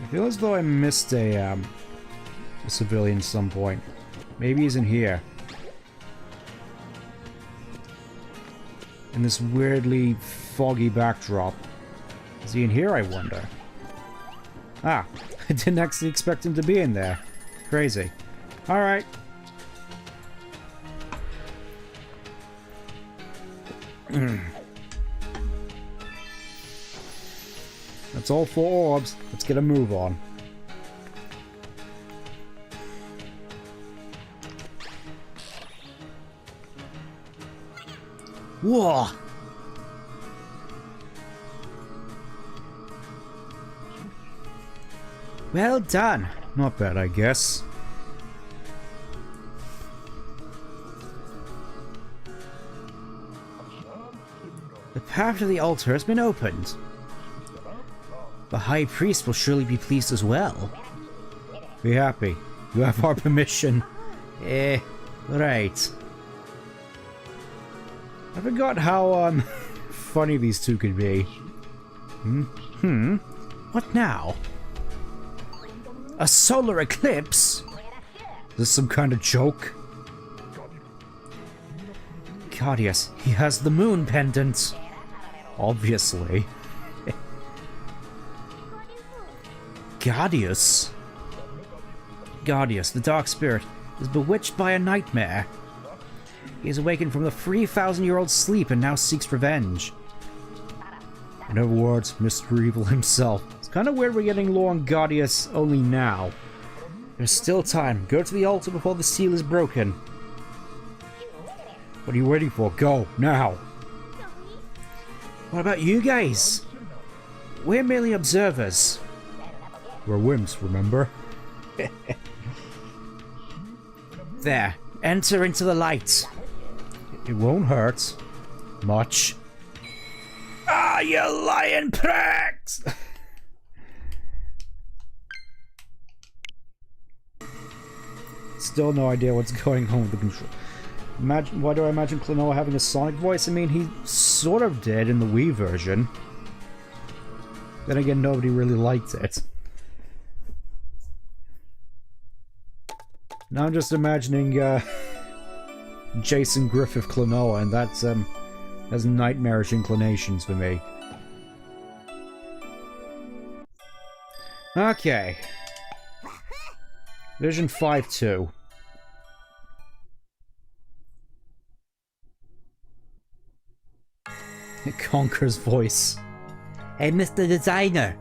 I feel as though I missed a civilian at some point. Maybe he's in here. In this weirdly foggy backdrop. Is he in here, I wonder? Ah, I didn't actually expect him to be in there. Crazy. Alright. That's all 4 orbs. Let's get a move on. Whoa! Well done. Not bad, I guess. The path to the altar has been opened. The High Priest will surely be pleased as well. Be happy. You have our permission. Right. I forgot how, funny these two could be. What now? A solar eclipse? Is this some kind of joke? God, yes, he has the moon pendant. Obviously. Guardius? Guardius, the Dark Spirit, is bewitched by a nightmare. He is awakened from the 3,000-year-old sleep and now seeks revenge. In other words, Mr. Evil himself. It's kind of weird we're getting low on Guardius only now. There's still time. Go to the altar before the seal is broken. What are you waiting for? Go, now! What about you guys? We're merely observers. We're wimps, remember? There, enter into the light. It won't hurt. Much. Ah, you lying pricks! Still no idea what's going on with the control. Why do I imagine Klonoa having a Sonic voice? I mean, he sort of did in the Wii version. Then again, nobody really liked it. Now I'm just imagining Jason Griffith Klonoa, and that's has nightmarish inclinations for me. Okay. Vision 5-2. Conker's voice. Hey, Mr. Designer!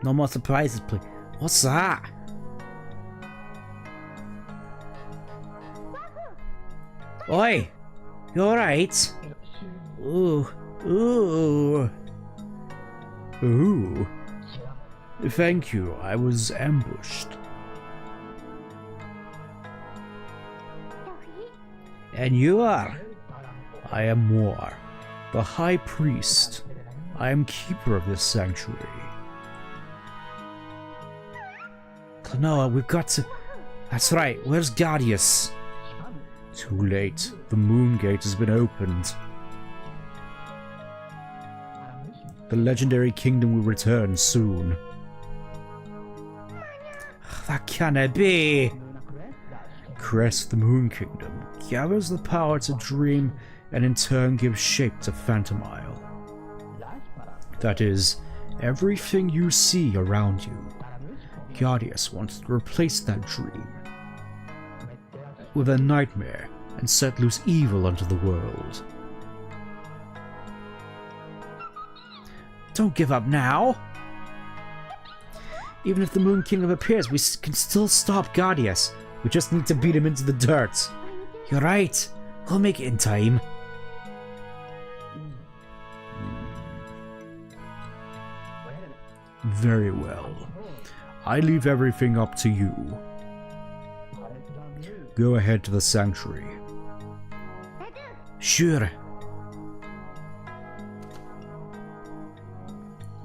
No more surprises, please. What's that? Oi! You alright? Ooh. Ooh. Ooh. Thank you, I was ambushed. And you are? I am more. The High Priest. I am keeper of this sanctuary. Klonoa, we've got to... That's right, where's Guardius? Too late. The moon gate has been opened. The legendary kingdom will return soon. That cannot be! Crest, the moon kingdom, gathers the power to dream and in turn gives shape to Phantomile. That is, everything you see around you. Guardius wants to replace that dream with a nightmare and set loose evil onto the world. Don't give up now! Even if the Moon Kingdom appears, we can still stop Guardius. We just need to beat him into the dirt. You're right. We'll make it in time. Very well. I leave everything up to you. Go ahead to the sanctuary. Sure.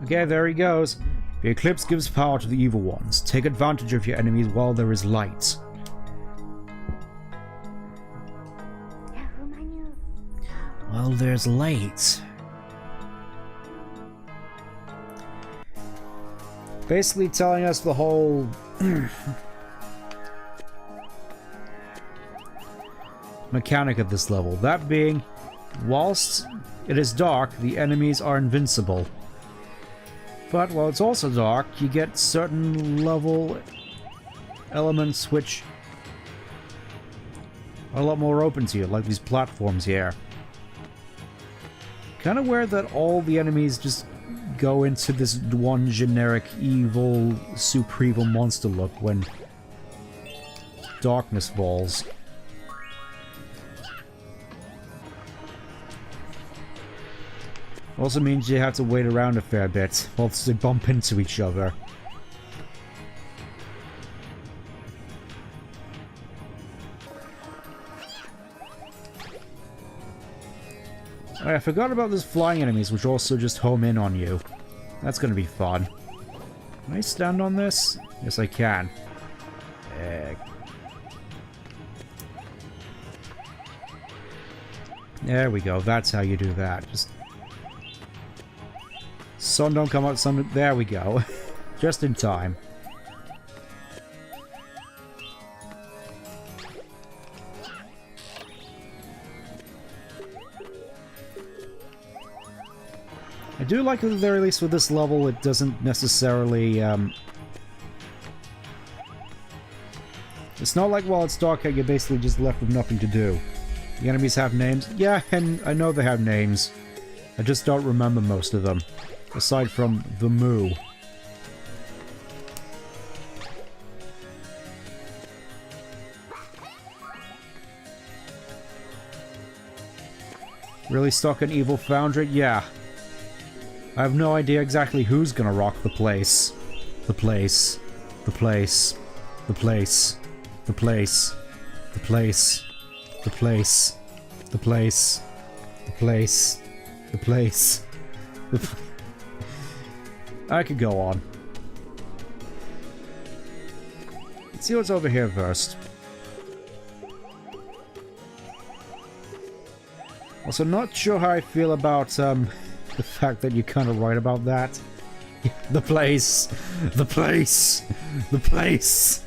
Okay, there he goes. The eclipse gives power to the evil ones. Take advantage of your enemies while there is light. Well, there's light. Basically telling us the whole mechanic of this level. That being, whilst it is dark, the enemies are invincible. But while it's also dark, you get certain level elements which are a lot more open to you, like these platforms here. Kind of weird that all the enemies just go into this one generic evil, super evil monster look when darkness falls. Also means you have to wait around a fair bit whilst they bump into each other. Oh, I forgot about those flying enemies, which also just home in on you. That's gonna be fun. Can I stand on this? Yes, I can. There we go. That's how you do that. Just sun don't come out. Sun. There we go. Just in time. I do like at the very least with this level, it doesn't necessarily, it's not like while it's dark you're basically just left with nothing to do. The enemies have names. Yeah, and I know they have names. I just don't remember most of them. Aside from the Moo. Really stuck on Evil Foundry? Yeah. I have no idea exactly who's gonna rock the place. The place. The place. The place. The place. The place. The place. The place. The place. The place. I could go on. Let's see what's over here first. Also, not sure how I feel about, the fact that you're kind of right about that. The place. The place. The place.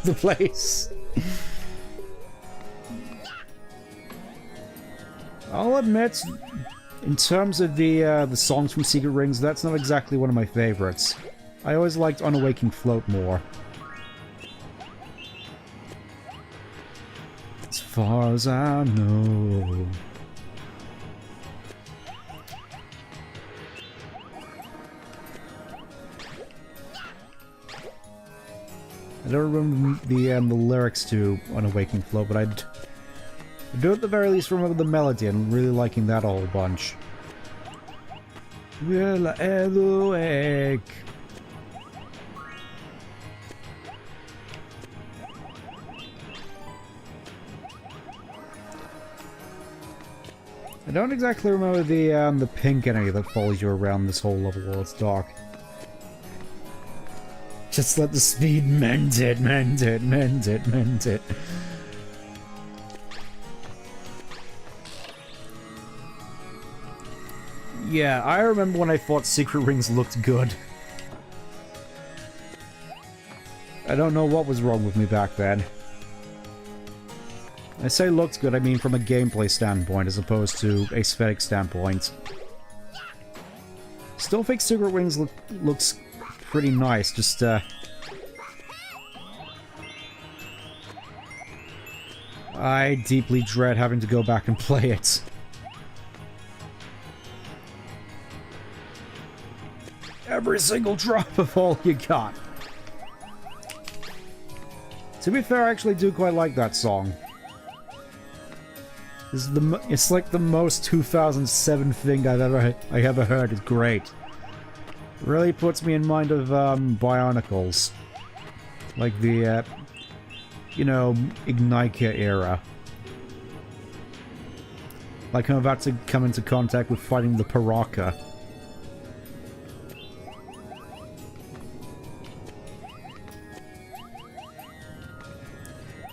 The place. I'll admit, in terms of the songs from Secret Rings, that's not exactly one of my favorites. I always liked Unawaking Float more. As far as I know. I don't remember the lyrics to Unawaking Flow, but I do at the very least remember the melody and really liking that a whole bunch. Will I ever wake? I don't exactly remember the pink enemy that follows you around this whole level while it's dark. Just let the speed mend it, mend it, mend it, mend it. Yeah, I remember when I thought secret rings looked good. I don't know what was wrong with me back then. I say looked good, I mean from a gameplay standpoint as opposed to aesthetic standpoint. Still think secret rings looks pretty nice, just I deeply dread having to go back and play it. Every single drop of all you got. To be fair, I actually do quite like that song. It's like the most 2007 thing I ever heard. It's great. It really puts me in mind of Bionicles. Like the you know, Ignika era. Like I'm about to come into contact with fighting the Paraka.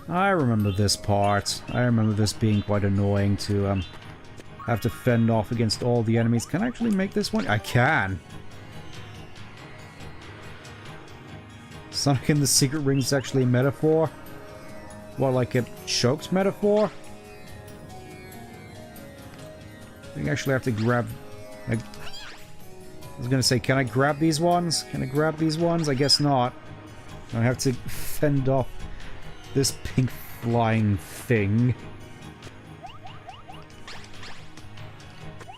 I remember this part. I remember this being quite annoying to have to fend off against all the enemies. Can I actually make this one? I can! Sonic and the Secret Ring is actually a metaphor? What, like a choked metaphor? I think I actually have to grab... I was gonna say, can I grab these ones? Can I grab these ones? I guess not. I have to fend off this pink flying thing.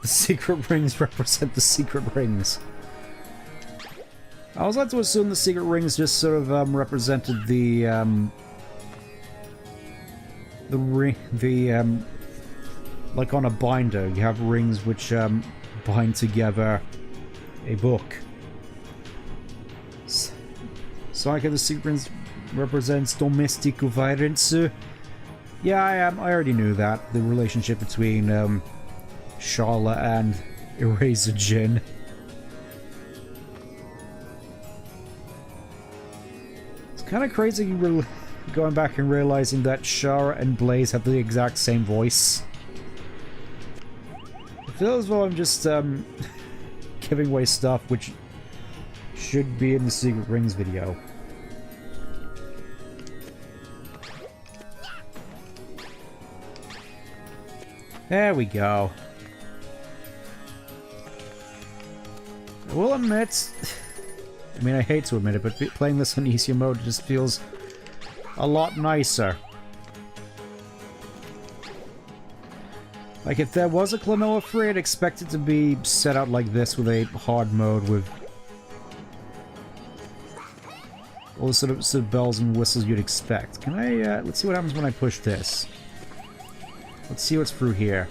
The secret rings represent the secret rings. I was led to assume the secret rings just sort of represented the like on a binder, you have rings which bind together a book. Sonic and the Secret Rings represents domestic violence. Yeah, I already knew that. The relationship between Charlotte and Eraser Jin. It's kind of crazy going back and realizing that Shara and Blaze have the exact same voice. It feels as though I'm just giving away stuff which should be in the Secret Rings video. There we go. I will admit, I mean I hate to admit it, but playing this on easier mode just feels a lot nicer. Like if there was a Klonoa free, I'd expect it to be set out like this with a hard mode with all the sort of bells and whistles you'd expect. Can I, let's see what happens when I push this. Let's see what's through here.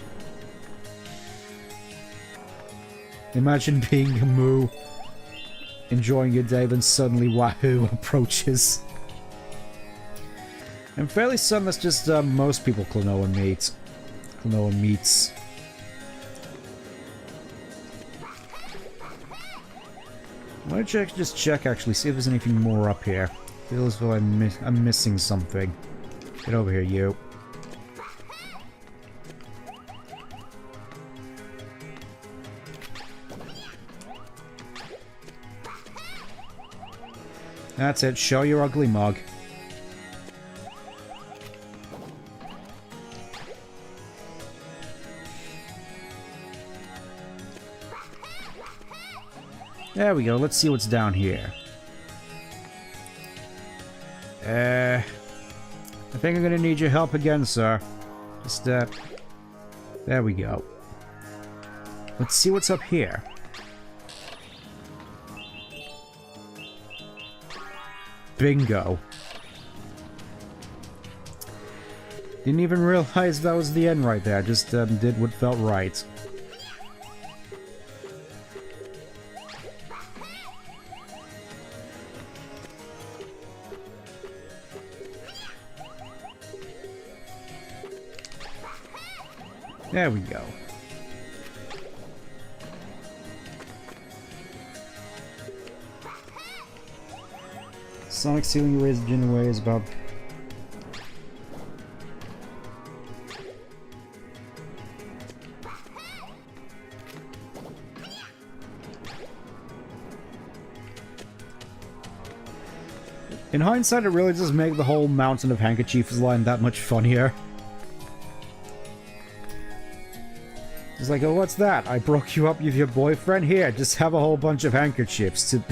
Imagine being a moo, enjoying your day, then suddenly Wahoo approaches. I'm fairly certain that's just most people Klonoa meets. Klonoa meets. I want to just check actually, see if there's anything more up here. Feels as though I'm missing something. Get over here, you. That's it, show your ugly mug. There we go, let's see what's down here. I think I'm gonna need your help again, sir. Just, there we go. Let's see what's up here. Bingo. Didn't even realize that was the end right there. Just did what felt right. There we go. Sonic stealing Eraser Jin away is about... In hindsight, it really does make the whole mountain of handkerchiefs line that much funnier. It's like, oh, what's that? I broke you up with your boyfriend? Here, just have a whole bunch of handkerchiefs to...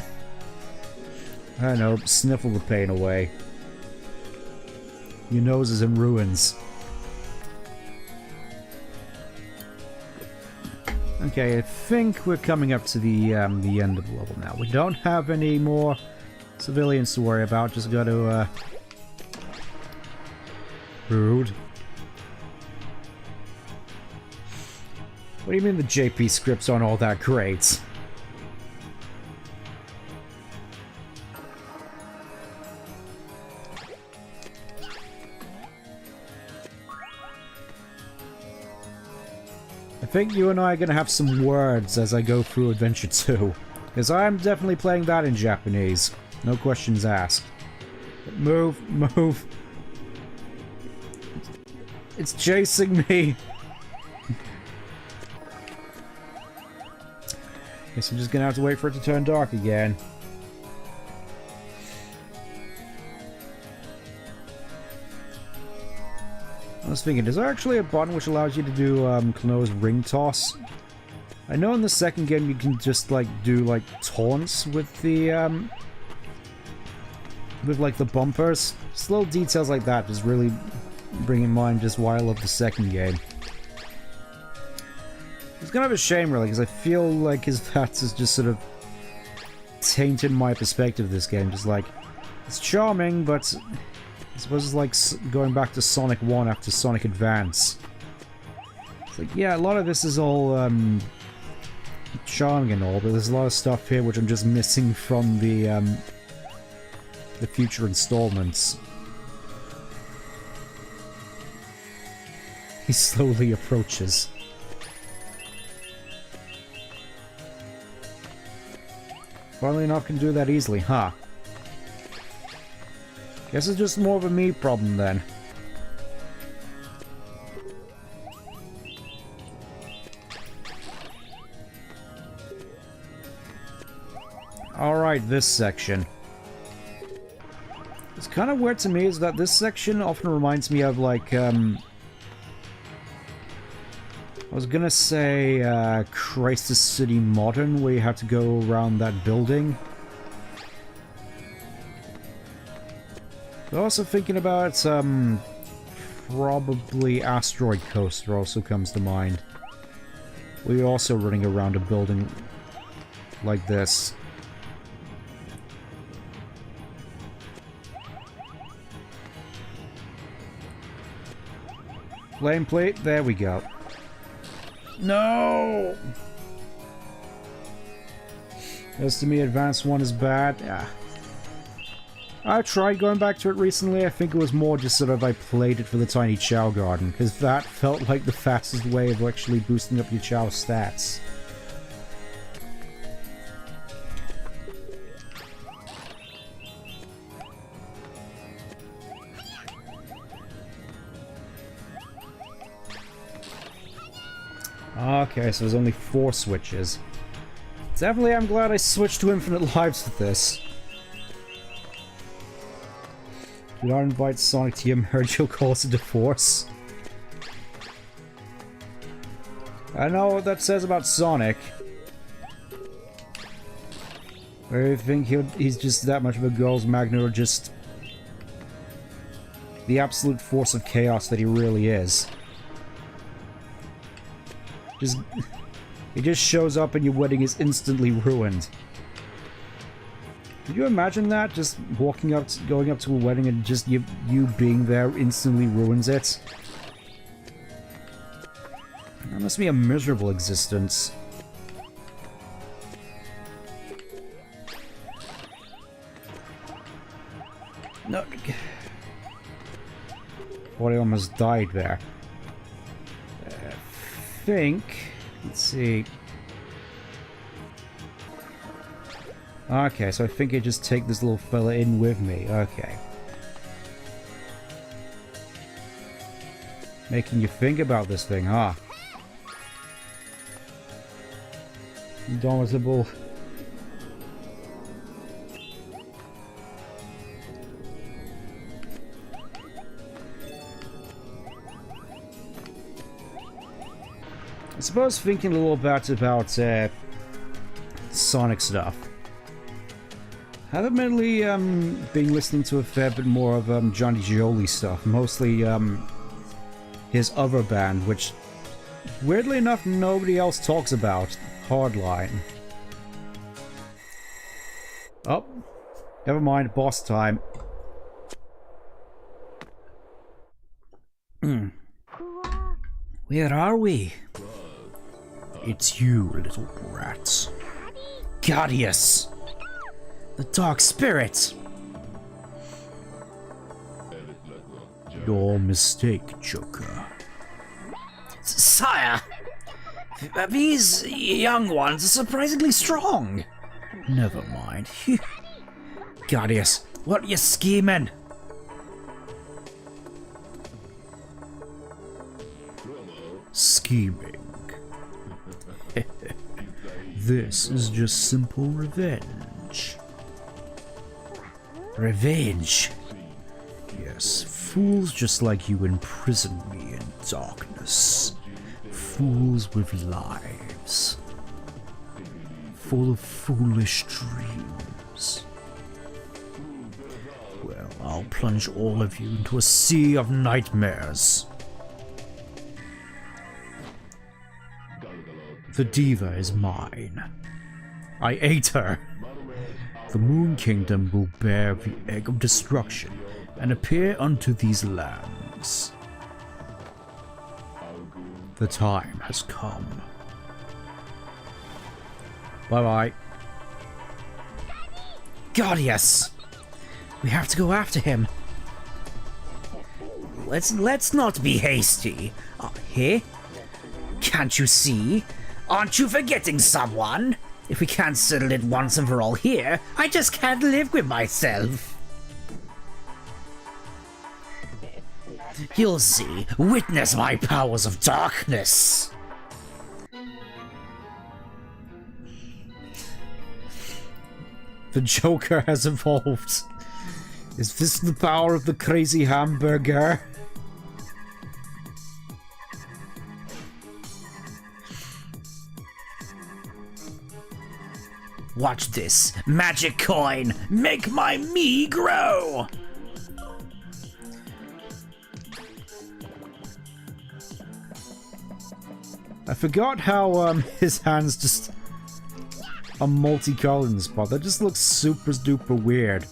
I don't know, sniffle the pain away. Your nose is in ruins. Okay, I think we're coming up to the end of the level now. We don't have any more civilians to worry about, just gotta, rude. What do you mean the JP scripts aren't all that great? I think you and I are gonna have some words as I go through Adventure 2. Because I'm definitely playing that in Japanese. No questions asked. Move, move. It's chasing me. Guess I'm just gonna have to wait for it to turn dark again. I was thinking, is there actually a button which allows you to do Klonoa's ring toss? I know in the second game you can just like do like taunts with the like the bumpers. Just little details like that just really bring in mind just why I love the second game. It's kind of a shame, really, because I feel like his VATS is just sort of tainted my perspective of this game. Just like, it's charming, but I suppose it's like going back to Sonic 1 after Sonic Advance. It's like, yeah, a lot of this is all charming and all, but there's a lot of stuff here which I'm just missing from the future installments. He slowly approaches. Funnily enough, can do that easily, huh? Guess it's just more of a me problem then. Alright, this section. It's kind of weird to me is that this section often reminds me of like, I was gonna say, Crisis City Modern, where you have to go around that building. But also thinking about, probably Asteroid Coaster also comes to mind. Where you're also running around a building like this. Flame plate, there we go. No! As to me, Advanced 1 is bad. Yeah. I tried going back to it recently. I think it was more just sort of I played it for the Tiny Chow Garden, because that felt like the fastest way of actually boosting up your Chow stats. Okay, so there's only 4 switches. Definitely I'm glad I switched to Infinite Lives with this. Do not invite Sonic to your marriage, you'll cause a divorce. I know what that says about Sonic. I think he's just that much of a girl's magnet, or just the absolute force of chaos that he really is. He just shows up and your wedding is instantly ruined. Could you imagine that? Just walking up, going up to a wedding and just you being there instantly ruins it? That must be a miserable existence. No. Boy, I almost died there. Let's see. Okay, so I think I just take this little fella in with me. Okay. Making you think about this thing, huh? Indomitable. I suppose thinking a little bit about Sonic stuff. I've admittedly been listening to a fair bit more of Johnny Gioli stuff, mostly his other band, which weirdly enough nobody else talks about, Hardline. Oh, never mind, boss time. Where are we? It's you, little brat. Gaudius! The Dark Spirit! Your mistake, Joker. Sire! These young ones are surprisingly strong. Never mind. Gaudius, what are you scheming? Scheming. This is just simple revenge. Revenge? Yes, fools just like you imprison me in darkness. Fools with lives. Full of foolish dreams. Well, I'll plunge all of you into a sea of nightmares. The diva is mine. I ate her. The Moon Kingdom will bear the egg of destruction and appear unto these lands. The time has come. Bye-bye. Gaudius! We have to go after him. Let's not be hasty. Here? Can't you see? Aren't you forgetting someone? If we can't settle it once and for all here, I just can't live with myself. You'll see. Witness my powers of darkness. The Joker has evolved. Is this the power of the crazy hamburger? Watch this. Magic coin. Make my me grow. I forgot how his hands just are multicolored in the spot. That just looks super duper weird.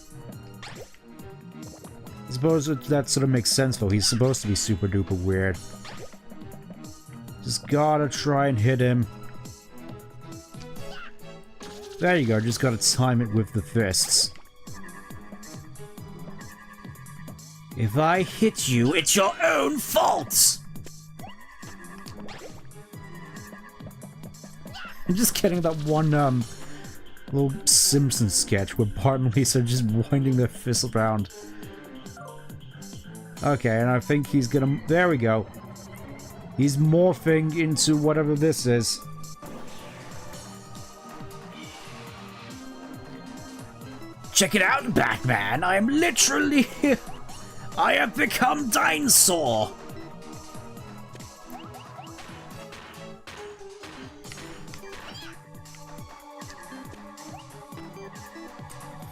I suppose that sort of makes sense though. He's supposed to be super duper weird. Just gotta try and hit him. There you go, just gotta time it with the fists. If I hit you, it's your own fault! I'm just getting that one, little Simpsons sketch where Bart and Lisa are just winding their fists around. Okay, and I think he's gonna... There we go. He's morphing into whatever this is. Check it out, Batman! I am literally... I have become Dinosaur!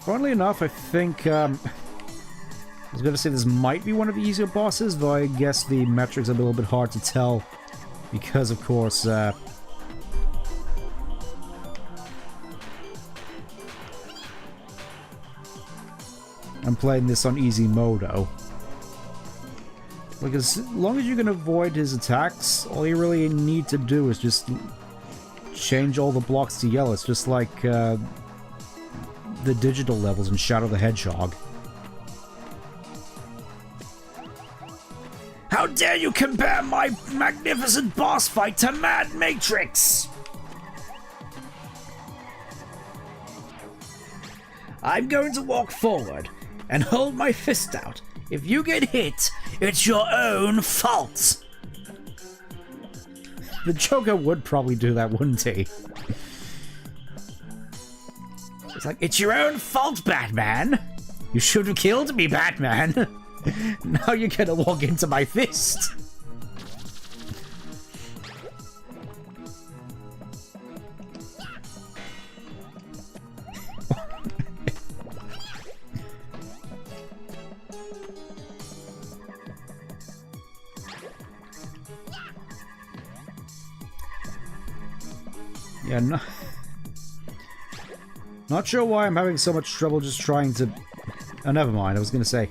Funnily enough, I think, I was gonna say this might be one of the easier bosses, though I guess the metrics are a little bit hard to tell. Because, of course, I'm playing this on easy modo. Like, as long as you can avoid his attacks, all you really need to do is just change all the blocks to yellow. It's just like the digital levels in Shadow the Hedgehog. How dare you compare my magnificent boss fight to Mad Matrix! I'm going to walk forward and hold my fist out. If you get hit, it's your own fault. The Joker would probably do that, wouldn't he? It's like, it's your own fault, Batman. You should have killed me, Batman. Now you're gonna walk into my fist. Yeah, no... Not sure why I'm having so much trouble just trying to... Oh, never mind, I was gonna say...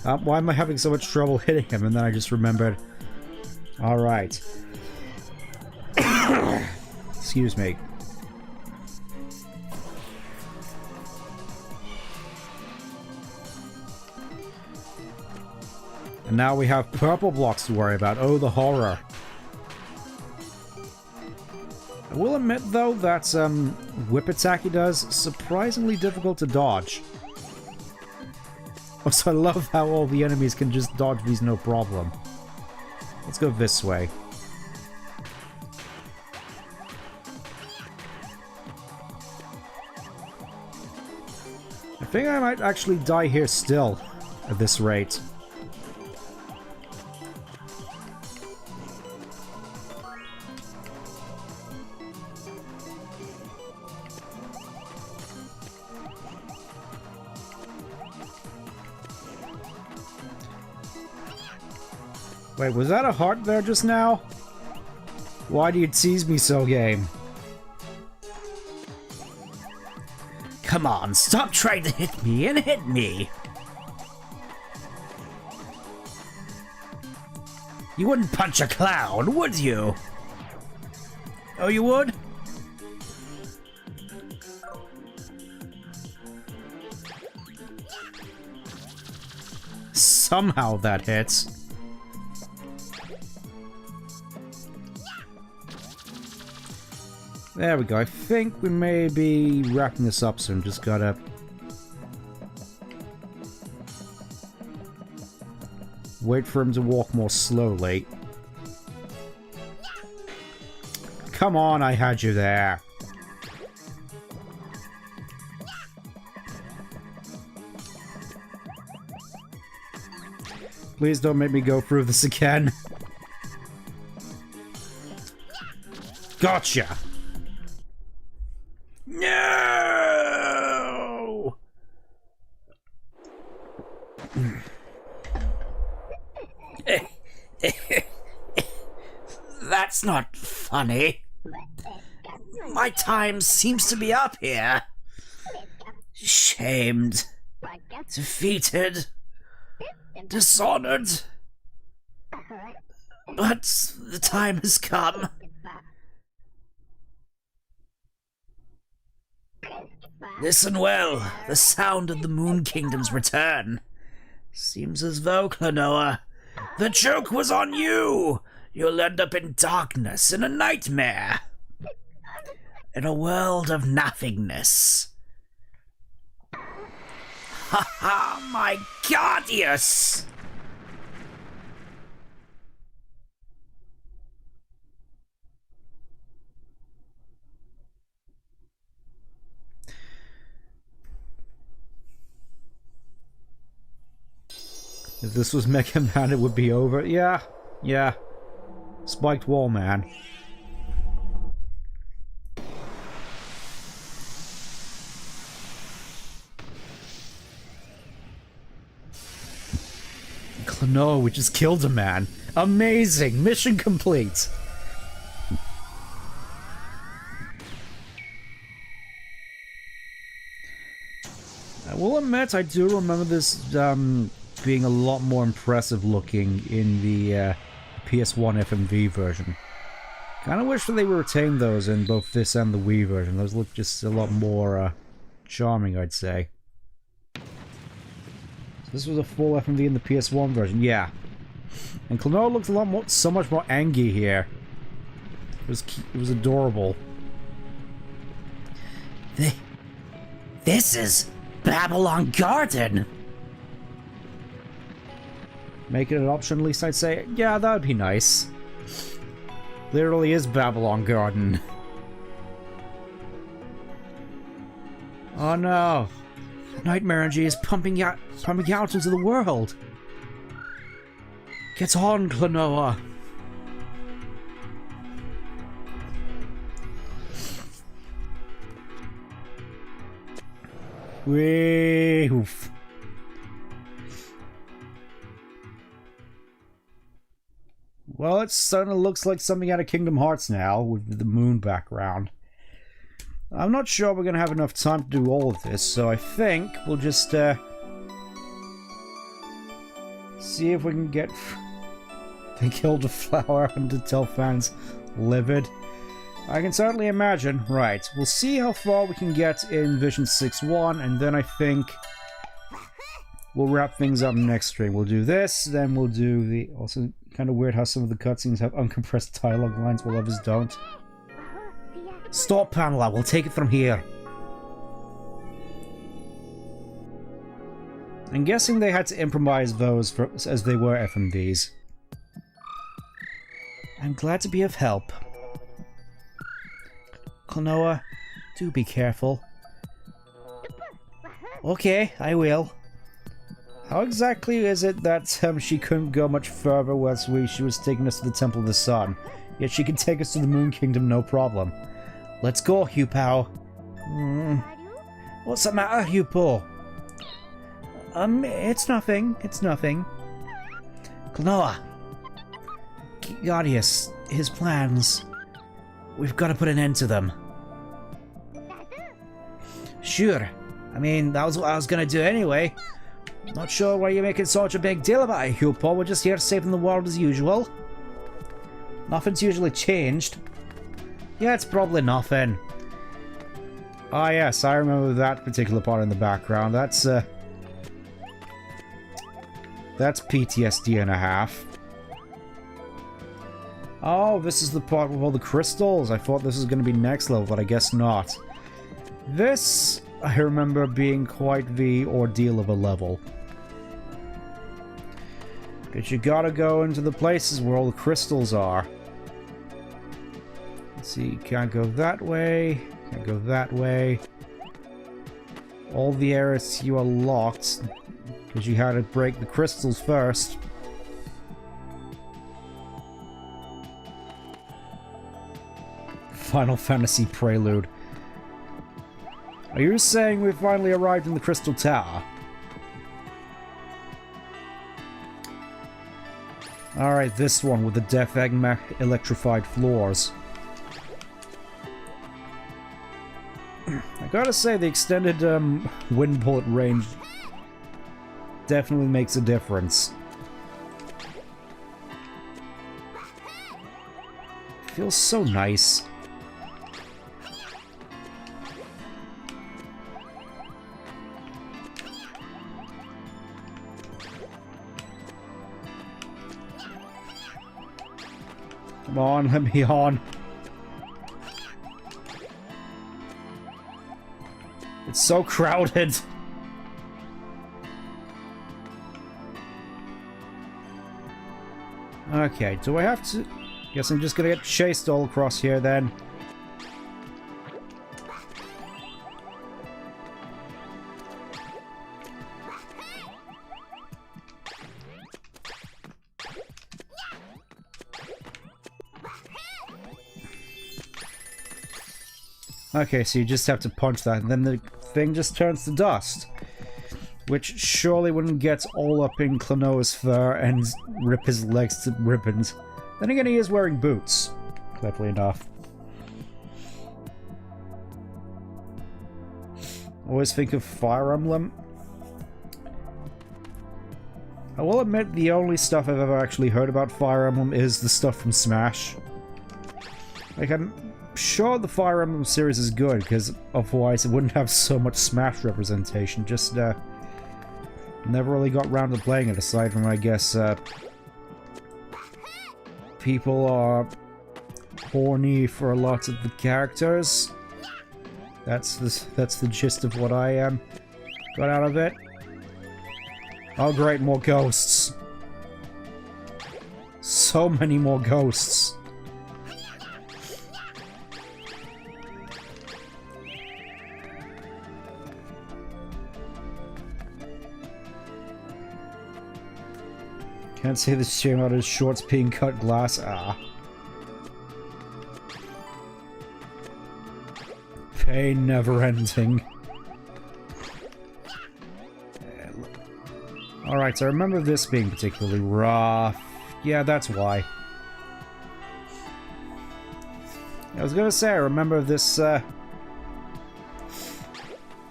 why am I having so much trouble hitting him? And then I just remembered... Alright. Excuse me. And now we have purple blocks to worry about. Oh, the horror. I will admit, though, that whip attack he does surprisingly difficult to dodge. Also, I love how all the enemies can just dodge these no problem. Let's go this way. I think I might actually die here still, at this rate. Wait, was that a heart there just now? Why do you tease me so, game? Come on, stop trying to hit me and hit me! You wouldn't punch a clown, would you? Oh, you would? Somehow that hits. There we go. I think we may be wrapping this up soon. Just gotta... wait for him to walk more slowly. Come on, I had you there. Please don't make me go through this again. Gotcha! No! That's not funny. My time seems to be up here. Shamed. Defeated. Dishonored. But the time has come. Listen well, the sound of the Moon Kingdom's return. Seems as though, Klonoa, the joke was on you! You'll end up in darkness, in a nightmare. In a world of nothingness. Ha ha, my Guardius! If this was Mega Man, it would be over. Yeah, yeah. Spiked wall, man. Klonoa, we just killed a man. Amazing! Mission complete! I will admit, I do remember this, being a lot more impressive looking in the PS1 FMV version. Kind of wish that they would retain those in both this and the Wii version. Those look just a lot more charming, I'd say. So this was a full FMV in the PS1 version, yeah. And Klonoa looks a lot more, so much more angry here. It was adorable. This is Babylon Garden. Make it an option, at least I'd say, yeah, that would be nice. Literally is Babylon Garden. Oh no. Nightmare energy is pumping out into the world. Get on, Klonoa. Wee oof. Well, it certainly looks like something out of Kingdom Hearts now, with the moon background. I'm not sure we're going to have enough time to do all of this, so I think we'll just see if we can get the Gilded Flower under Telfan's livid. I can certainly imagine. Right, we'll see how far we can get in Vision 6-1, and then I think we'll wrap things up next stream. We'll do this, then we'll do the... Also, kind of weird how some of the cutscenes have uncompressed dialogue lines while others don't. Stop, Pamela. We'll take it from here. I'm guessing they had to improvise those as they were FMVs. I'm glad to be of help. Klonoa, do be careful. Okay, I will. How exactly is it that she couldn't go much further whilst she was taking us to the Temple of the Sun, yet she could take us to the Moon Kingdom no problem? Let's go, Hupao. What's the matter, Hupo? It's nothing. It's nothing. Klonoa. Guardius, his plans. We've got to put an end to them. Sure. I mean, that was what I was gonna do anyway. Not sure why you're making such a big deal about it, Hupo. We're just here saving the world as usual. Nothing's usually changed. Yeah, it's probably nothing. Ah, yes, I remember that particular part in the background. That's PTSD and a half. Oh, this is the part with all the crystals. I thought this was going to be next level, but I guess not. This, I remember being quite the ordeal of a level. Because you gotta go into the places where all the crystals are. Let's see, you can't go that way. Can't go that way. All the areas you are locked because you had to break the crystals first. Final Fantasy Prelude. Are you saying we finally arrived in the Crystal Tower? Alright, this one with the Death Egg electrified floors. I gotta say, the extended wind bullet range definitely makes a difference. Feels so nice. Come on, let me on. It's so crowded. Okay, do I have to... Guess I'm just gonna get chased all across here then. Okay, so you just have to punch that, and then the thing just turns to dust. Which surely wouldn't get all up in Klonoa's fur and rip his legs to ribbons. Then again, he is wearing boots, cleverly enough. Always think of Fire Emblem. I will admit the only stuff I've ever actually heard about Fire Emblem is the stuff from Smash. Like, I'm sure the Fire Emblem series is good, because otherwise it wouldn't have so much Smash representation. Just, never really got around to playing it, aside from, I guess, people are horny for a lot of the characters. That's the gist of what I got out of it. Oh great, more ghosts. So many more ghosts. Can't say this shame out of his shorts being cut glass. Ah. Pain never ending. Alright, so I remember this being particularly rough. Yeah, that's why. I was gonna say, I remember this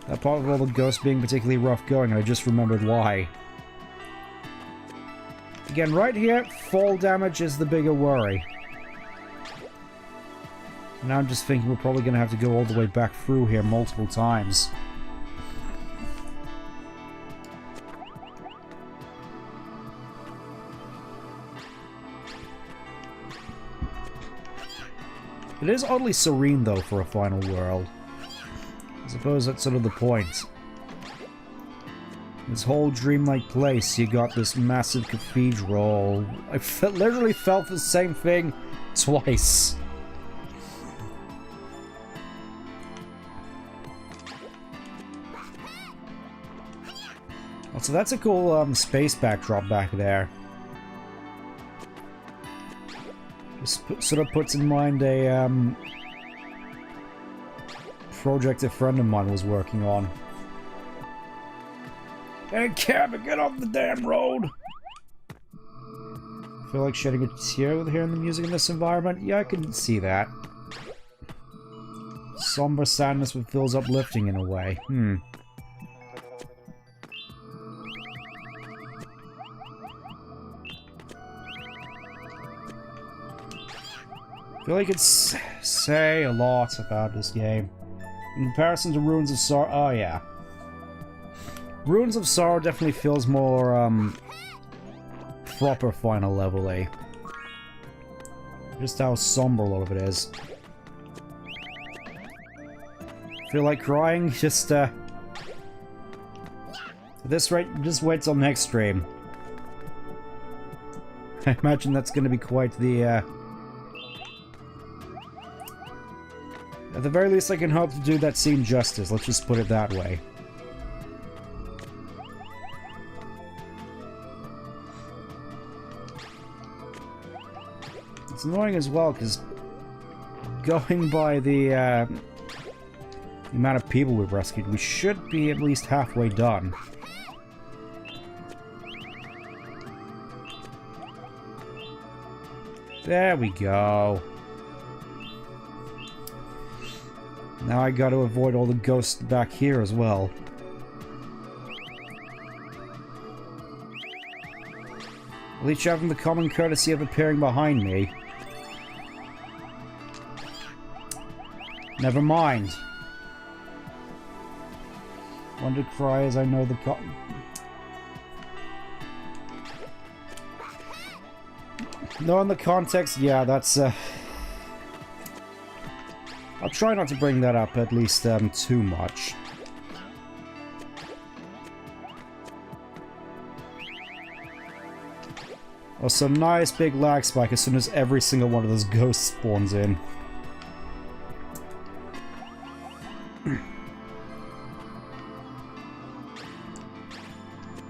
That part of all the ghosts being particularly rough going, and I just remembered why. Again, right here, fall damage is the bigger worry. Now I'm just thinking we're probably going to have to go all the way back through here multiple times. It is oddly serene, though, for a final world. I suppose that's sort of the point. This whole dreamlike place, you got this massive cathedral. I literally felt the same thing twice. So that's a cool space backdrop back there. Just sort of puts in mind a project a friend of mine was working on. Hey, cab, get off the damn road! Feel like shedding a tear with hearing the music in this environment? Yeah, I can see that. Somber sadness that feels uplifting in a way. I feel like it's say a lot about this game. In comparison to Ruins of Sorrow... Oh, yeah. Ruins of Sorrow definitely feels more, proper final level-y. Just how somber a lot of it is. Feel like crying? Just, at this rate, just wait till next stream. I imagine that's gonna be quite the, At the very least, I can hope to do that scene justice, let's just put it that way. It's annoying as well, because going by the amount of people we've rescued, we should be at least halfway done. There we go. Now I got to avoid all the ghosts back here as well. At least having the common courtesy of appearing behind me. Never mind. One to cry as I know the knowing the context, yeah, that's I'll try not to bring that up at least too much. Oh, some nice big lag spike as soon as every single one of those ghosts spawns in.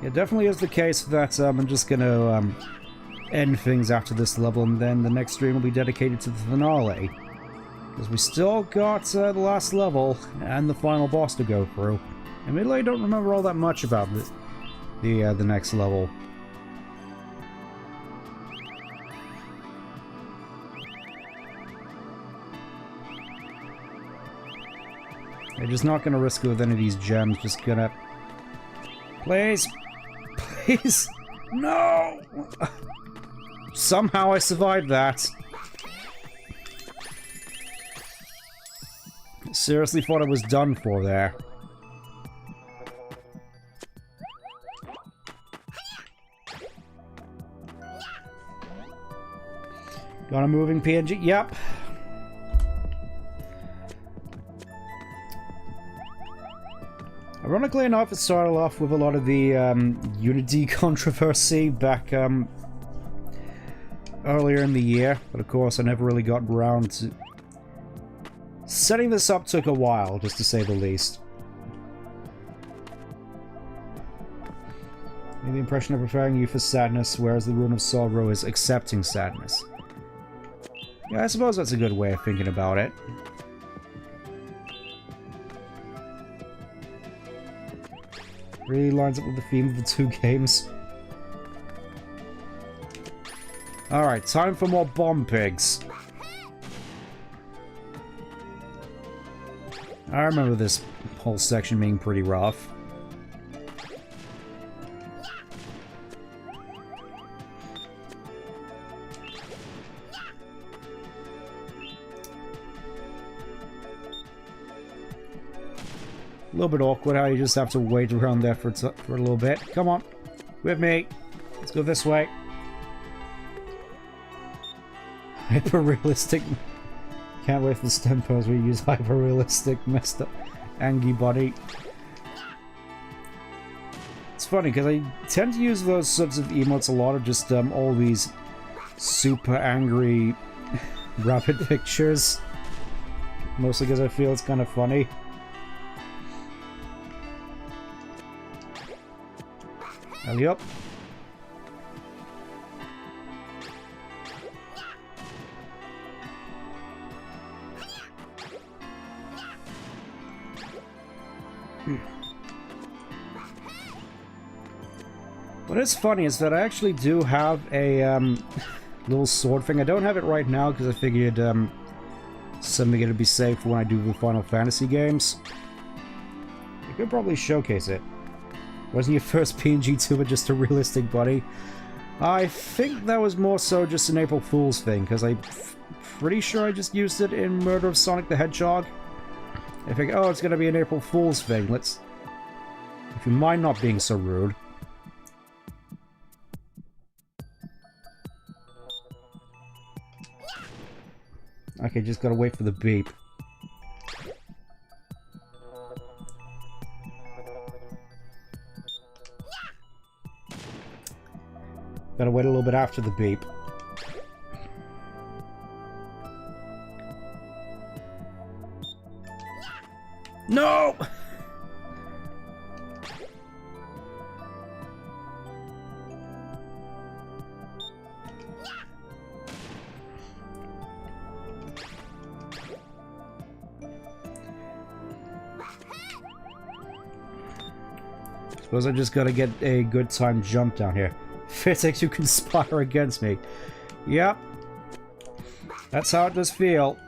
It definitely is the case that I'm just gonna end things after this level, and then the next stream will be dedicated to the finale. Because we still got the last level and the final boss to go through. Admittedly, I don't remember all that much about the next level. I'm just not gonna risk it with any of these gems. Just gonna... Please! Please! No! Somehow I survived that. Seriously thought I was done for there. Got a moving PNG? Yep. Ironically enough, it started off with a lot of the Unity controversy back earlier in the year, but of course I never really got around to... Setting this up took a while, just to say the least. I have the impression of preparing you for sadness, whereas the Rune of Sorrow is accepting sadness. Yeah, I suppose that's a good way of thinking about it. Really lines up with the theme of the two games. Alright, time for more bomb pigs. I remember this whole section being pretty rough. A little bit awkward how you just have to wait around there for a little bit. Come on, with me. Let's go this way. Hyper-realistic. Can't wait for the stem pose where you use hyper-realistic messed up angry body. It's funny because I tend to use those sorts of emotes a lot of just all these super angry rapid pictures. Mostly because I feel it's kind of funny. Alley up. What is funny is that I actually do have a little sword thing. I don't have it right now because I figured something it'd be safe for when I do the Final Fantasy games. You could probably showcase it. Wasn't your first PNG tuber just a realistic body? I think that was more so just an April Fool's thing, because I'm pretty sure I just used it in Murder of Sonic the Hedgehog. I think, oh, it's gonna be an April Fool's thing, let's... If you mind not being so rude. Okay, just gotta wait for the beep. Gotta wait a little bit after the beep. No! Suppose I just gotta get a good time jump down here. Physics, you conspire against me. Yep. That's how it does feel.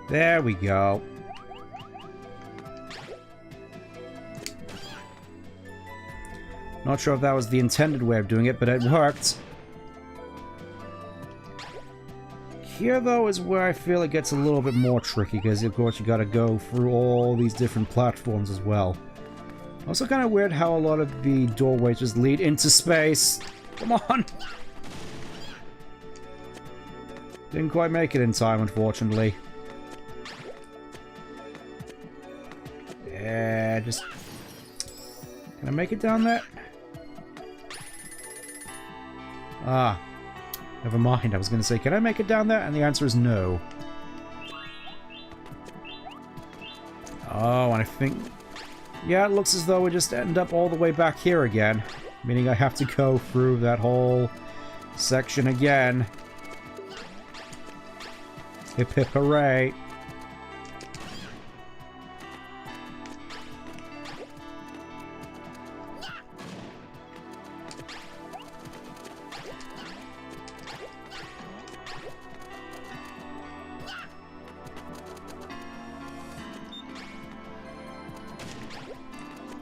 There we go. Not sure if that was the intended way of doing it, but it worked. Here, though, is where I feel it gets a little bit more tricky, because, of course, you gotta go through all these different platforms as well. Also kind of weird how a lot of the doorways just lead into space. Come on! Didn't quite make it in time, unfortunately. Yeah, just... Can I make it down there? Ah. Never mind, I was going to say, can I make it down there? And the answer is no. Oh, and I think... Yeah, it looks as though we just end up all the way back here again. Meaning I have to go through that whole section again. Hip hip hooray.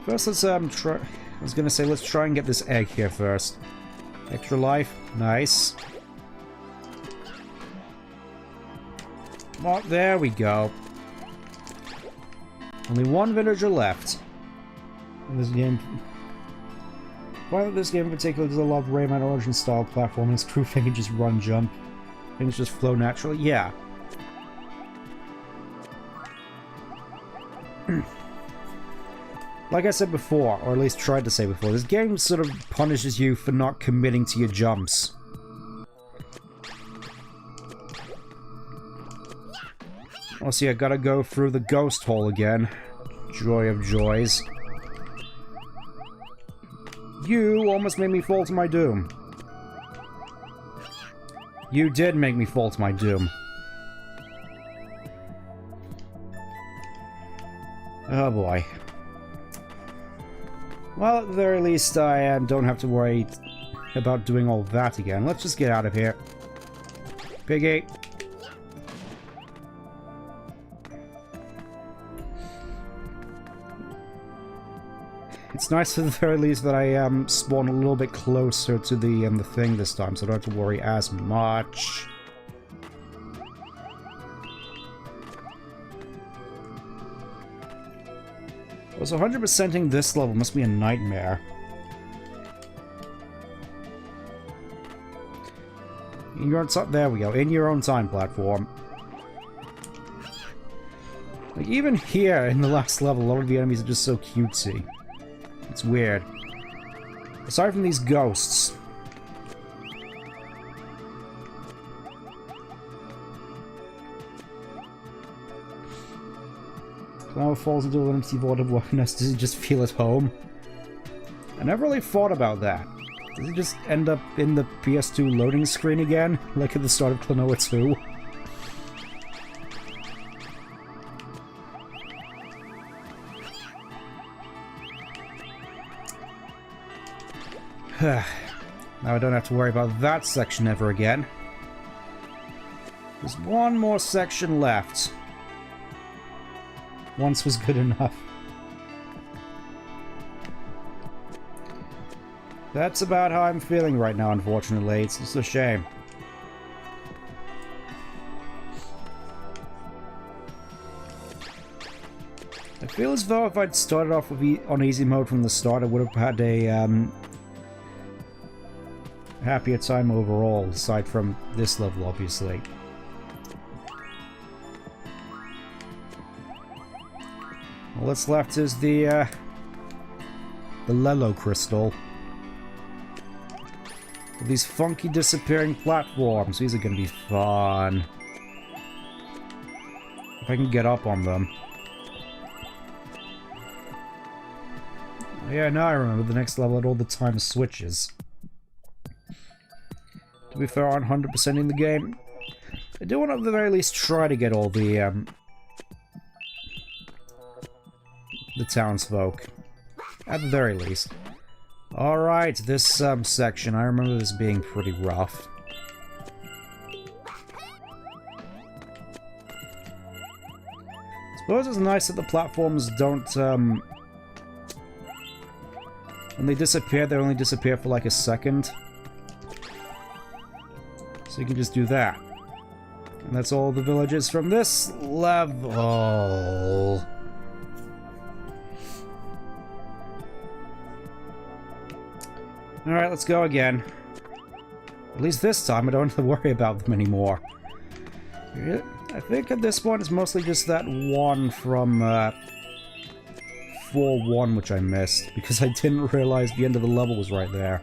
First, let's try. I was gonna say, let's try and get this egg here first. Extra life, nice. Oh, there we go. Only one villager left in this game. Why not this game in particular does a lot of Rayman Origin style platforming? Screw thing can just run, jump. Things just flow naturally. Yeah. Like I said before, or at least tried to say before, this game sort of punishes you for not committing to your jumps. Oh, see, I gotta go through the ghost hole again. Joy of joys. You almost made me fall to my doom. You did make me fall to my doom. Oh boy. Well, at the very least, I don't have to worry about doing all that again. Let's just get out of here. Piggy. It's nice at the very least that I spawn a little bit closer to the thing this time, so I don't have to worry as much. So 100%ing this level must be a nightmare. In your own time, there we go, in your own time platform. Like, even here in the last level, a lot of the enemies are just so cutesy. It's weird. Aside from these ghosts. Klonoa falls into an empty void of darkness. Does he just feel at home? I never really thought about that. Does he just end up in the PS2 loading screen again? Like at the start of Klonoa 2? Now I don't have to worry about that section ever again. There's one more section left. Once was good enough. That's about how I'm feeling right now, unfortunately. It's just a shame. I feel as though if I'd started off with on easy mode from the start, I would have had a happier time overall, aside from this level, obviously. All that's left is the Lelo crystal. With these funky disappearing platforms. These are gonna be fun. If I can get up on them. Yeah, now I remember the next level had all the time switches. To be fair, I'm 100% in the game. I do want to at the very least try to get all the townsfolk. At the very least. Alright, this section, I remember this being pretty rough. I suppose it's nice that the platforms don't, when they disappear, they only disappear for like a second. So you can just do that. And that's all the villages from this level. Alright, let's go again. At least this time I don't have to worry about them anymore. I think at this point it's mostly just that one from 4-1 which I missed, because I didn't realize the end of the level was right there.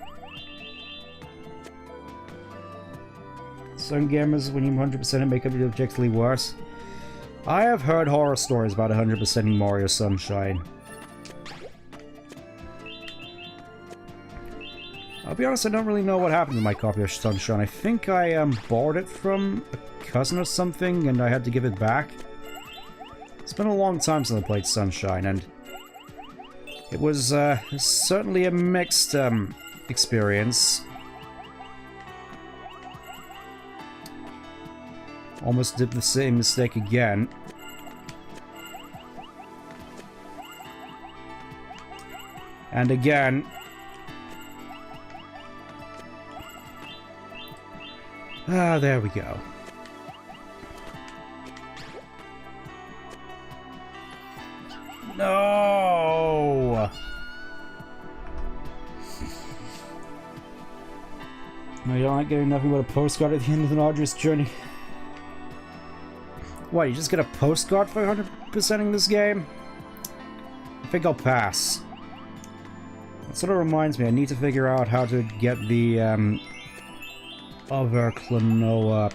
Some gamers, when you 100% it, make it objectively worse. I have heard horror stories about 100%ing Mario Sunshine. I'll be honest, I don't really know what happened to my copy of Sunshine. I think I borrowed it from a cousin or something, and I had to give it back. It's been a long time since I played Sunshine, and it was certainly a mixed experience. Almost did the same mistake again. And again. Ah, there we go. No! No, you don't like getting nothing but a postcard at the end of an arduous journey. What, you just get a postcard for 100%ing this game? I think I'll pass. That sort of reminds me, I need to figure out how to get the other Klonoa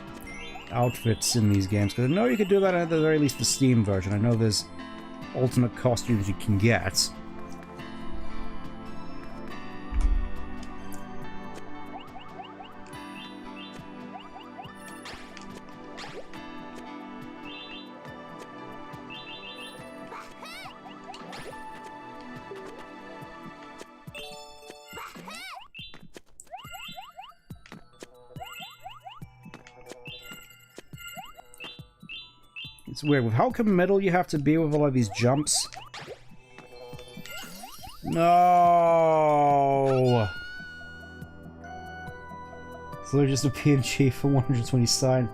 outfits in these games, because I know you could do that at the very least the Steam version. I know there's alternate costumes you can get. It's weird, with how committal you have to be with a lot of these jumps. No! So just a PNG for 120 sign.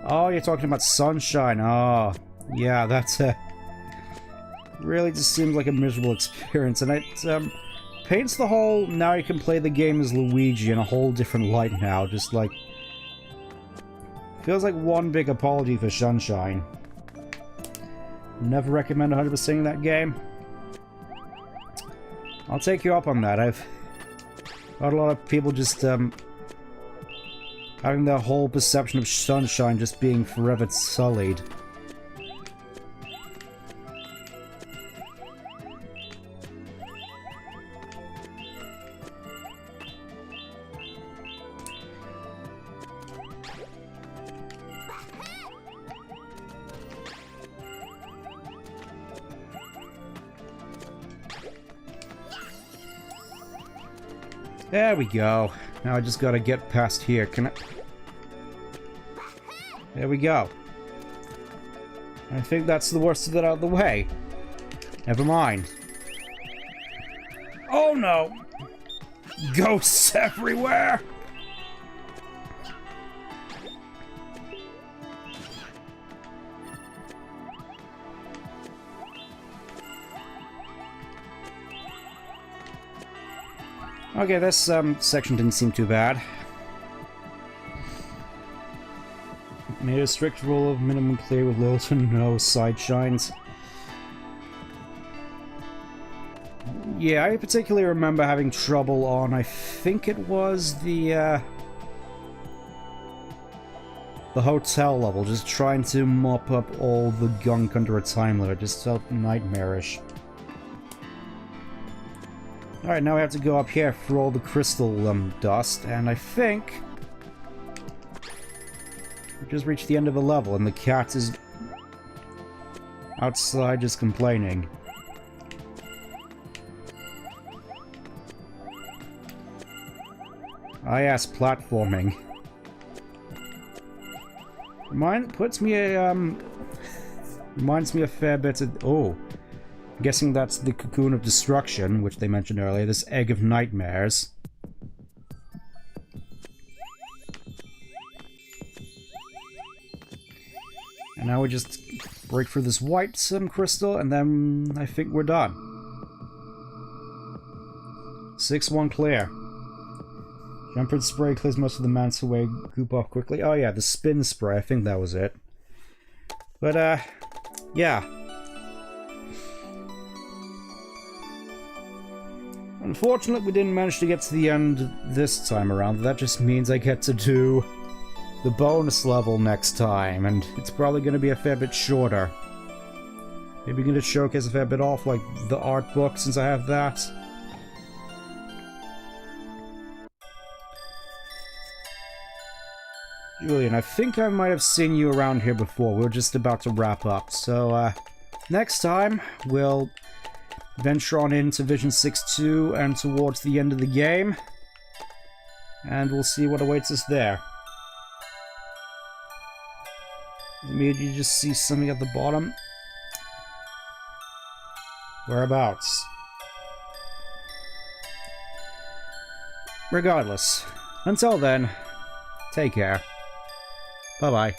Oh, you're talking about Sunshine. Oh, yeah, that's really just seems like a miserable experience, and it paints the whole now you can play the game as Luigi in a whole different light now. Just like feels like one big apology for Sunshine. Never recommend 100%ing that game. I'll take you up on that. I've heard a lot of people just having their whole perception of Sunshine just being forever sullied. There we go. Now I just gotta get past here. Can I... There we go. I think that's the worst of it out of the way. Never mind. Oh no! Ghosts everywhere! Okay, this section didn't seem too bad. Made a strict rule of minimum clear with little to no side shines. Yeah, I particularly remember having trouble on, I think it was the hotel level, just trying to mop up all the gunk under a time limit. Just felt nightmarish. Alright, now we have to go up here for all the crystal dust, and I think we just reached the end of the level, and the cat is outside just complaining. I asked platforming. Reminds me a fair bit of... Oh. I'm guessing that's the Cocoon of Destruction, which they mentioned earlier, this Egg of Nightmares. And now we just break through this white crystal, and then I think we're done. 6-1 clear. Jumper spray clears most of the mounts away, goop off quickly. Oh yeah, the spin spray, I think that was it. But, yeah. Unfortunately, we didn't manage to get to the end this time around. That just means I get to do the bonus level next time, and it's probably going to be a fair bit shorter. Maybe going to showcase a fair bit off, like the art book, since I have that. Julian, I think I might have seen you around here before. We're just about to wrap up, so next time we'll venture on into Vision 6-2 and towards the end of the game, and we'll see what awaits us there. Maybe you just see something at the bottom. Whereabouts? Regardless, until then, take care. Bye-bye.